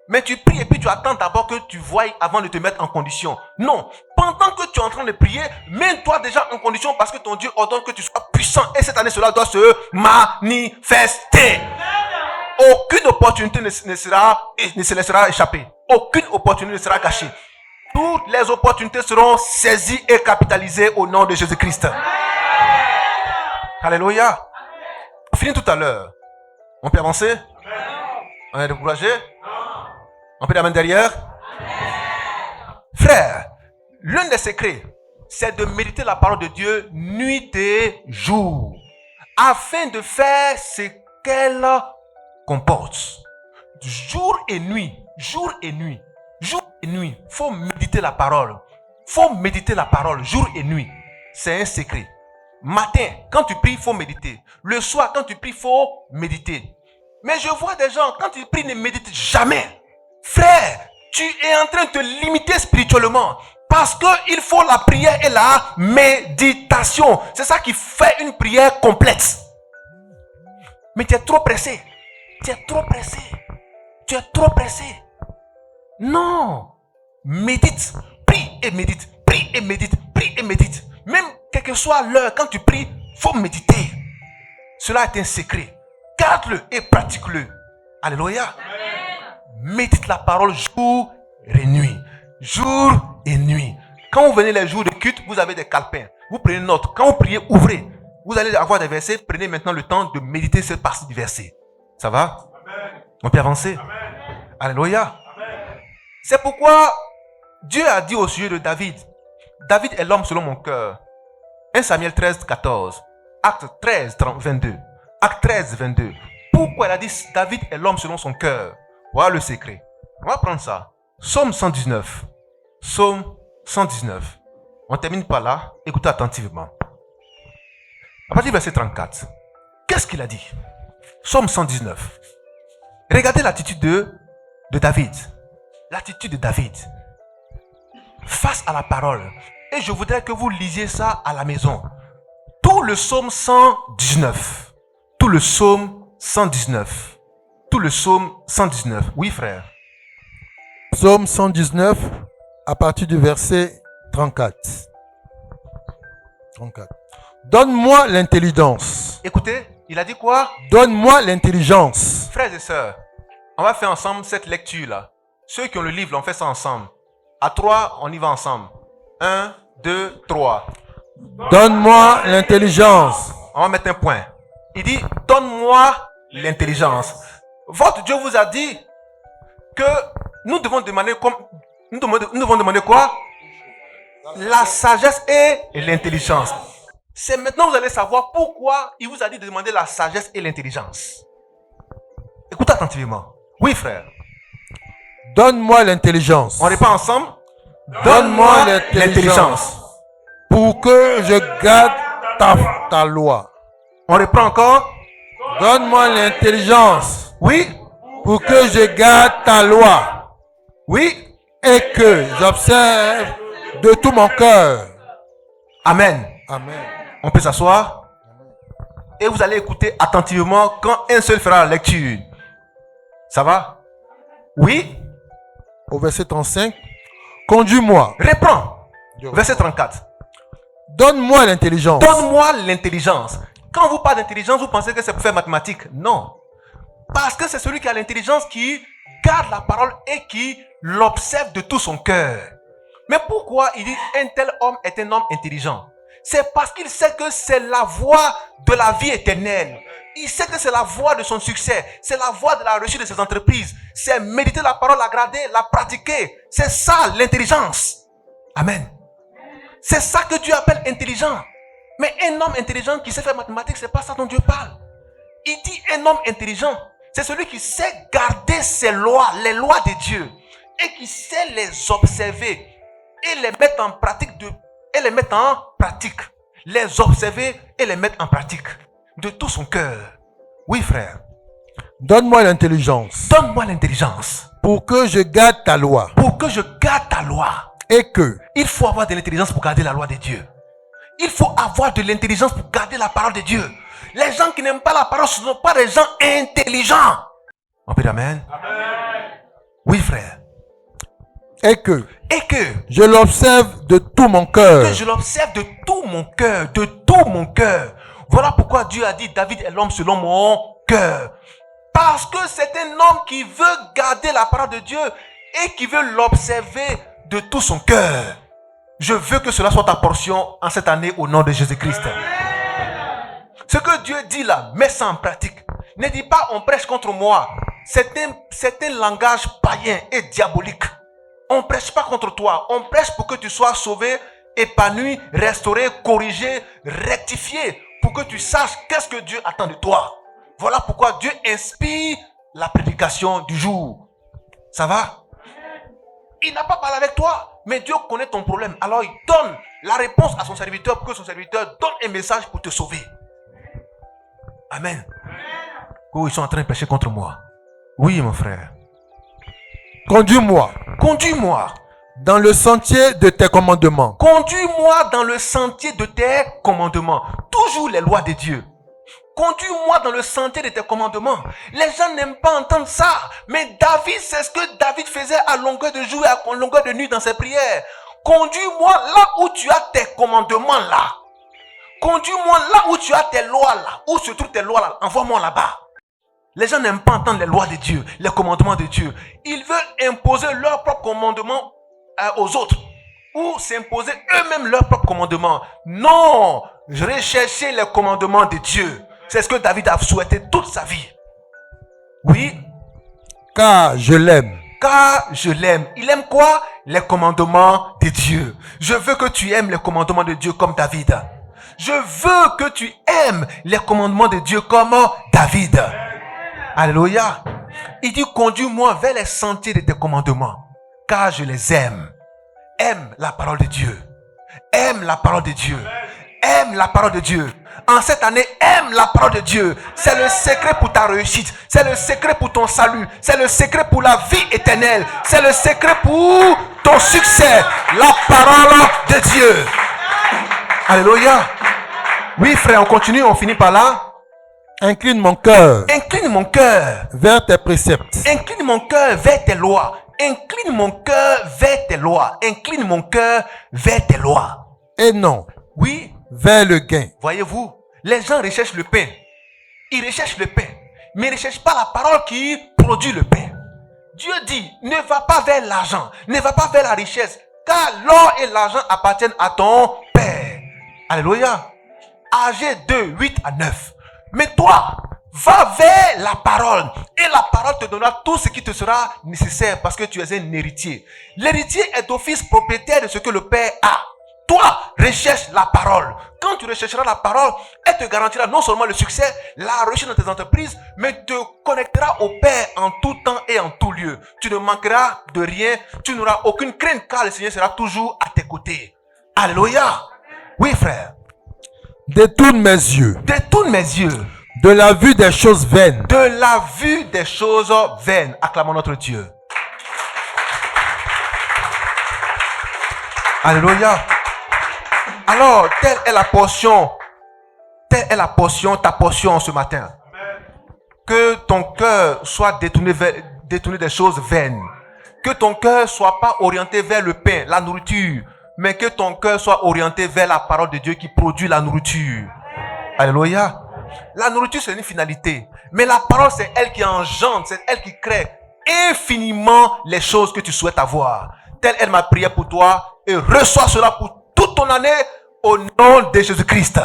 Mais tu pries et puis tu attends d'abord que tu voies avant de te mettre en condition. Non. Pendant que tu es en train de prier, mets-toi déjà en condition parce que ton Dieu ordonne que tu sois puissant. Et cette année, cela doit se manifester. Aucune opportunité ne se laissera échapper. Aucune opportunité ne sera gâchée. Toutes les opportunités seront saisies et capitalisées au nom de Jésus-Christ. Alléluia. On finit tout à l'heure. On peut avancer? On est découragé? On peut l'amener derrière? Frère, l'un des secrets, c'est de méditer la parole de Dieu nuit et jour, afin de faire ce qu'elle comporte. Jour et nuit, jour et nuit, jour et nuit. Il faut méditer la parole. Il faut méditer la parole jour et nuit. C'est un secret. matin, quand tu pries, il faut méditer. Le soir, quand tu pries, il faut méditer. Mais je vois des gens, quand ils prient, ne méditent jamais. Frère, tu es en train de te limiter spirituellement. Parce qu'il faut la prière et la méditation. C'est ça qui fait une prière complète. Mais tu es trop pressé. Tu es trop pressé. Tu es trop pressé. Non. Médite. Prie et médite. Prie et médite. Prie et médite. Même quelle que soit l'heure, quand tu pries, il faut méditer. Cela est un secret. Garde-le et pratique-le. Alléluia. Amen. Médite la parole jour et nuit. Jour et nuit. Quand vous venez les jours de culte, vous avez des calepins. Vous prenez note. Quand vous priez, ouvrez. Vous allez avoir des versets. Prenez maintenant le temps de méditer cette partie du verset. Ça va? Amen. On peut avancer? Amen. Alléluia. Amen. C'est pourquoi Dieu a dit au sujet de David. David est l'homme selon mon cœur. 1 Samuel 13, 14. Acte 13, 22. Acte 13, 22. Pourquoi il a dit David est l'homme selon son cœur? Voilà le secret. On va prendre ça. Psaume 119. Psaume 119. On termine par là. Écoutez attentivement. À partir du verset 34. Qu'est-ce qu'il a dit? Psaume 119. Regardez l'attitude de David. L'attitude de David. Face à la parole. Et je voudrais que vous lisiez ça à la maison. Tout le psaume 119. Tout le psaume 119. Tout le psaume 119. Oui, frère. Psaume 119, à partir du verset 34. 34. Donne-moi l'intelligence. Écoutez, il a dit quoi? Donne-moi l'intelligence. Frères et sœurs, on va faire ensemble cette lecture-là. Ceux qui ont le livre, on fait ça ensemble. À 3, on y va ensemble. 1, 2, 3. Donne-moi l'intelligence. On va mettre un point. Il dit, donne-moi l'intelligence. Votre Dieu vous a dit que nous devons demander quoi? La sagesse et l'intelligence. C'est maintenant que vous allez savoir pourquoi il vous a dit de demander la sagesse et l'intelligence. Écoutez attentivement. Oui, frère. Donne-moi l'intelligence. On répond ensemble. Donne-moi l'intelligence. Pour que je garde ta loi. On reprend encore. Donne-moi l'intelligence. Oui. Pour que je garde ta loi. Oui. Et que j'observe de tout mon cœur. Amen. Amen. On peut s'asseoir. Et vous allez écouter attentivement quand un seul fera la lecture. Ça va? Oui. Au verset 35. Conduis-moi. Reprends. Verset 34. Donne-moi l'intelligence. Donne-moi l'intelligence. Quand vous parlez d'intelligence, vous pensez que c'est pour faire mathématiques. Non. Parce que c'est celui qui a l'intelligence qui garde la parole et qui l'observe de tout son cœur. Mais pourquoi il dit un tel homme est un homme intelligent? C'est parce qu'il sait que c'est la voie de la vie éternelle. Il sait que c'est la voie de son succès. C'est la voie de la réussite de ses entreprises. C'est méditer la parole, la garder, la pratiquer. C'est ça l'intelligence. Amen. C'est ça que Dieu appelle intelligent. Mais un homme intelligent qui sait faire mathématiques, c'est pas ça dont Dieu parle. Il dit un homme intelligent, c'est celui qui sait garder ses lois, les lois de Dieu, et qui sait les observer et les mettre en pratique les observer et les mettre en pratique de tout son cœur. Oui, frère. Donne-moi l'intelligence. Donne-moi l'intelligence. Pour que je garde ta loi. Pour que je garde ta loi. Et que. Il faut avoir de l'intelligence pour garder la loi de Dieu. Il faut avoir de l'intelligence pour garder la parole de Dieu. Les gens qui n'aiment pas la parole, ce ne sont pas des gens intelligents. On peut dire amen? Amen. Oui, frère. Et que. Et que. Je l'observe de tout mon cœur. Que je l'observe de tout mon cœur. De tout mon cœur. Voilà pourquoi Dieu a dit David est l'homme selon mon cœur. Parce que c'est un homme qui veut garder la parole de Dieu et qui veut l'observer de tout son cœur. Je veux que cela soit ta portion en cette année au nom de Jésus-Christ. Ce que Dieu dit là, mets ça en pratique. Ne dis pas on prêche contre moi. C'est un langage païen et diabolique. On ne prêche pas contre toi. On prêche pour que tu sois sauvé, épanoui, restauré, corrigé, rectifié. Pour que tu saches qu'est-ce que Dieu attend de toi. Voilà pourquoi Dieu inspire la prédication du jour. Ça va? Il n'a pas parlé avec toi. Mais Dieu connaît ton problème. Alors il donne la réponse à son serviteur pour que son serviteur donne un message pour te sauver. Amen. Oh, ils sont en train de pécher contre moi. Oui, mon frère. Conduis-moi Conduis-moi. dans le sentier de tes commandements. Conduis-moi dans le sentier de tes commandements. Toujours les lois de Dieu. Conduis-moi dans le sentier de tes commandements. Les gens n'aiment pas entendre ça. Mais David, c'est ce que David faisait à longueur de jour et à longueur de nuit dans ses prières. Conduis-moi là où tu as tes commandements là. Conduis-moi là où tu as tes lois là. Où se trouvent tes lois là. Envoie-moi là-bas. Les gens n'aiment pas entendre les lois de Dieu, les commandements de Dieu. Ils veulent imposer leurs propres commandements aux autres. Ou s'imposer eux-mêmes leurs propres commandements. Non, rechercher les commandements de Dieu. C'est ce que David a souhaité toute sa vie. Oui. Car je l'aime. Car je l'aime. Il aime quoi? Les commandements de Dieu. Je veux que tu aimes les commandements de Dieu comme David. Je veux que tu aimes les commandements de Dieu comme David. Alléluia. Il dit, conduis-moi vers les sentiers de tes commandements, car je les aime. Aime la parole de Dieu. Aime la parole de Dieu. Aime la parole de Dieu. En cette année, aime la parole de Dieu. C'est le secret pour ta réussite. C'est le secret pour ton salut. C'est le secret pour la vie éternelle. C'est le secret pour ton succès. La parole de Dieu. Alléluia. Oui, frère, on continue, on finit par là. Incline mon cœur Incline mon cœur. vers tes préceptes. Incline mon cœur vers tes lois. Incline mon cœur vers tes lois. Incline mon cœur vers tes lois. Et non Oui, vers le gain. voyez-vous, les gens recherchent le pain. Ils recherchent le pain. Mais ils ne recherchent pas la parole qui produit le pain. Dieu dit, ne va pas vers l'argent. Ne va pas vers la richesse. Car l'or et l'argent appartiennent à ton Père. Alléluia. Âgé 2, 8 à 9. Mais toi, va vers la parole. Et la parole te donnera tout ce qui te sera nécessaire parce que tu es un héritier. L'héritier est d'office propriétaire de ce que le Père a. Toi, recherche la parole. Quand tu rechercheras la parole, elle te garantira non seulement le succès, la réussite dans tes entreprises, mais te connectera au Père en tout temps et en tout lieu. Tu ne manqueras de rien. Tu n'auras aucune crainte car le Seigneur sera toujours à tes côtés. Alléluia. Oui, frère. Détourne mes yeux Détourne mes yeux de la vue des choses vaines. de la vue des choses vaines. Acclamons notre Dieu. Alléluia. Alors, telle est la portion, ta portion ce matin. Que ton cœur soit détourné des choses vaines. Que ton cœur soit pas orienté vers le pain, la nourriture, mais que ton cœur soit orienté vers la parole de Dieu qui produit la nourriture. Alléluia. La nourriture, c'est une finalité. Mais la parole, c'est elle qui engendre, c'est elle qui crée infiniment les choses que tu souhaites avoir. Telle est ma prière pour toi et reçois cela pour toute ton année au nom de Jésus-Christ.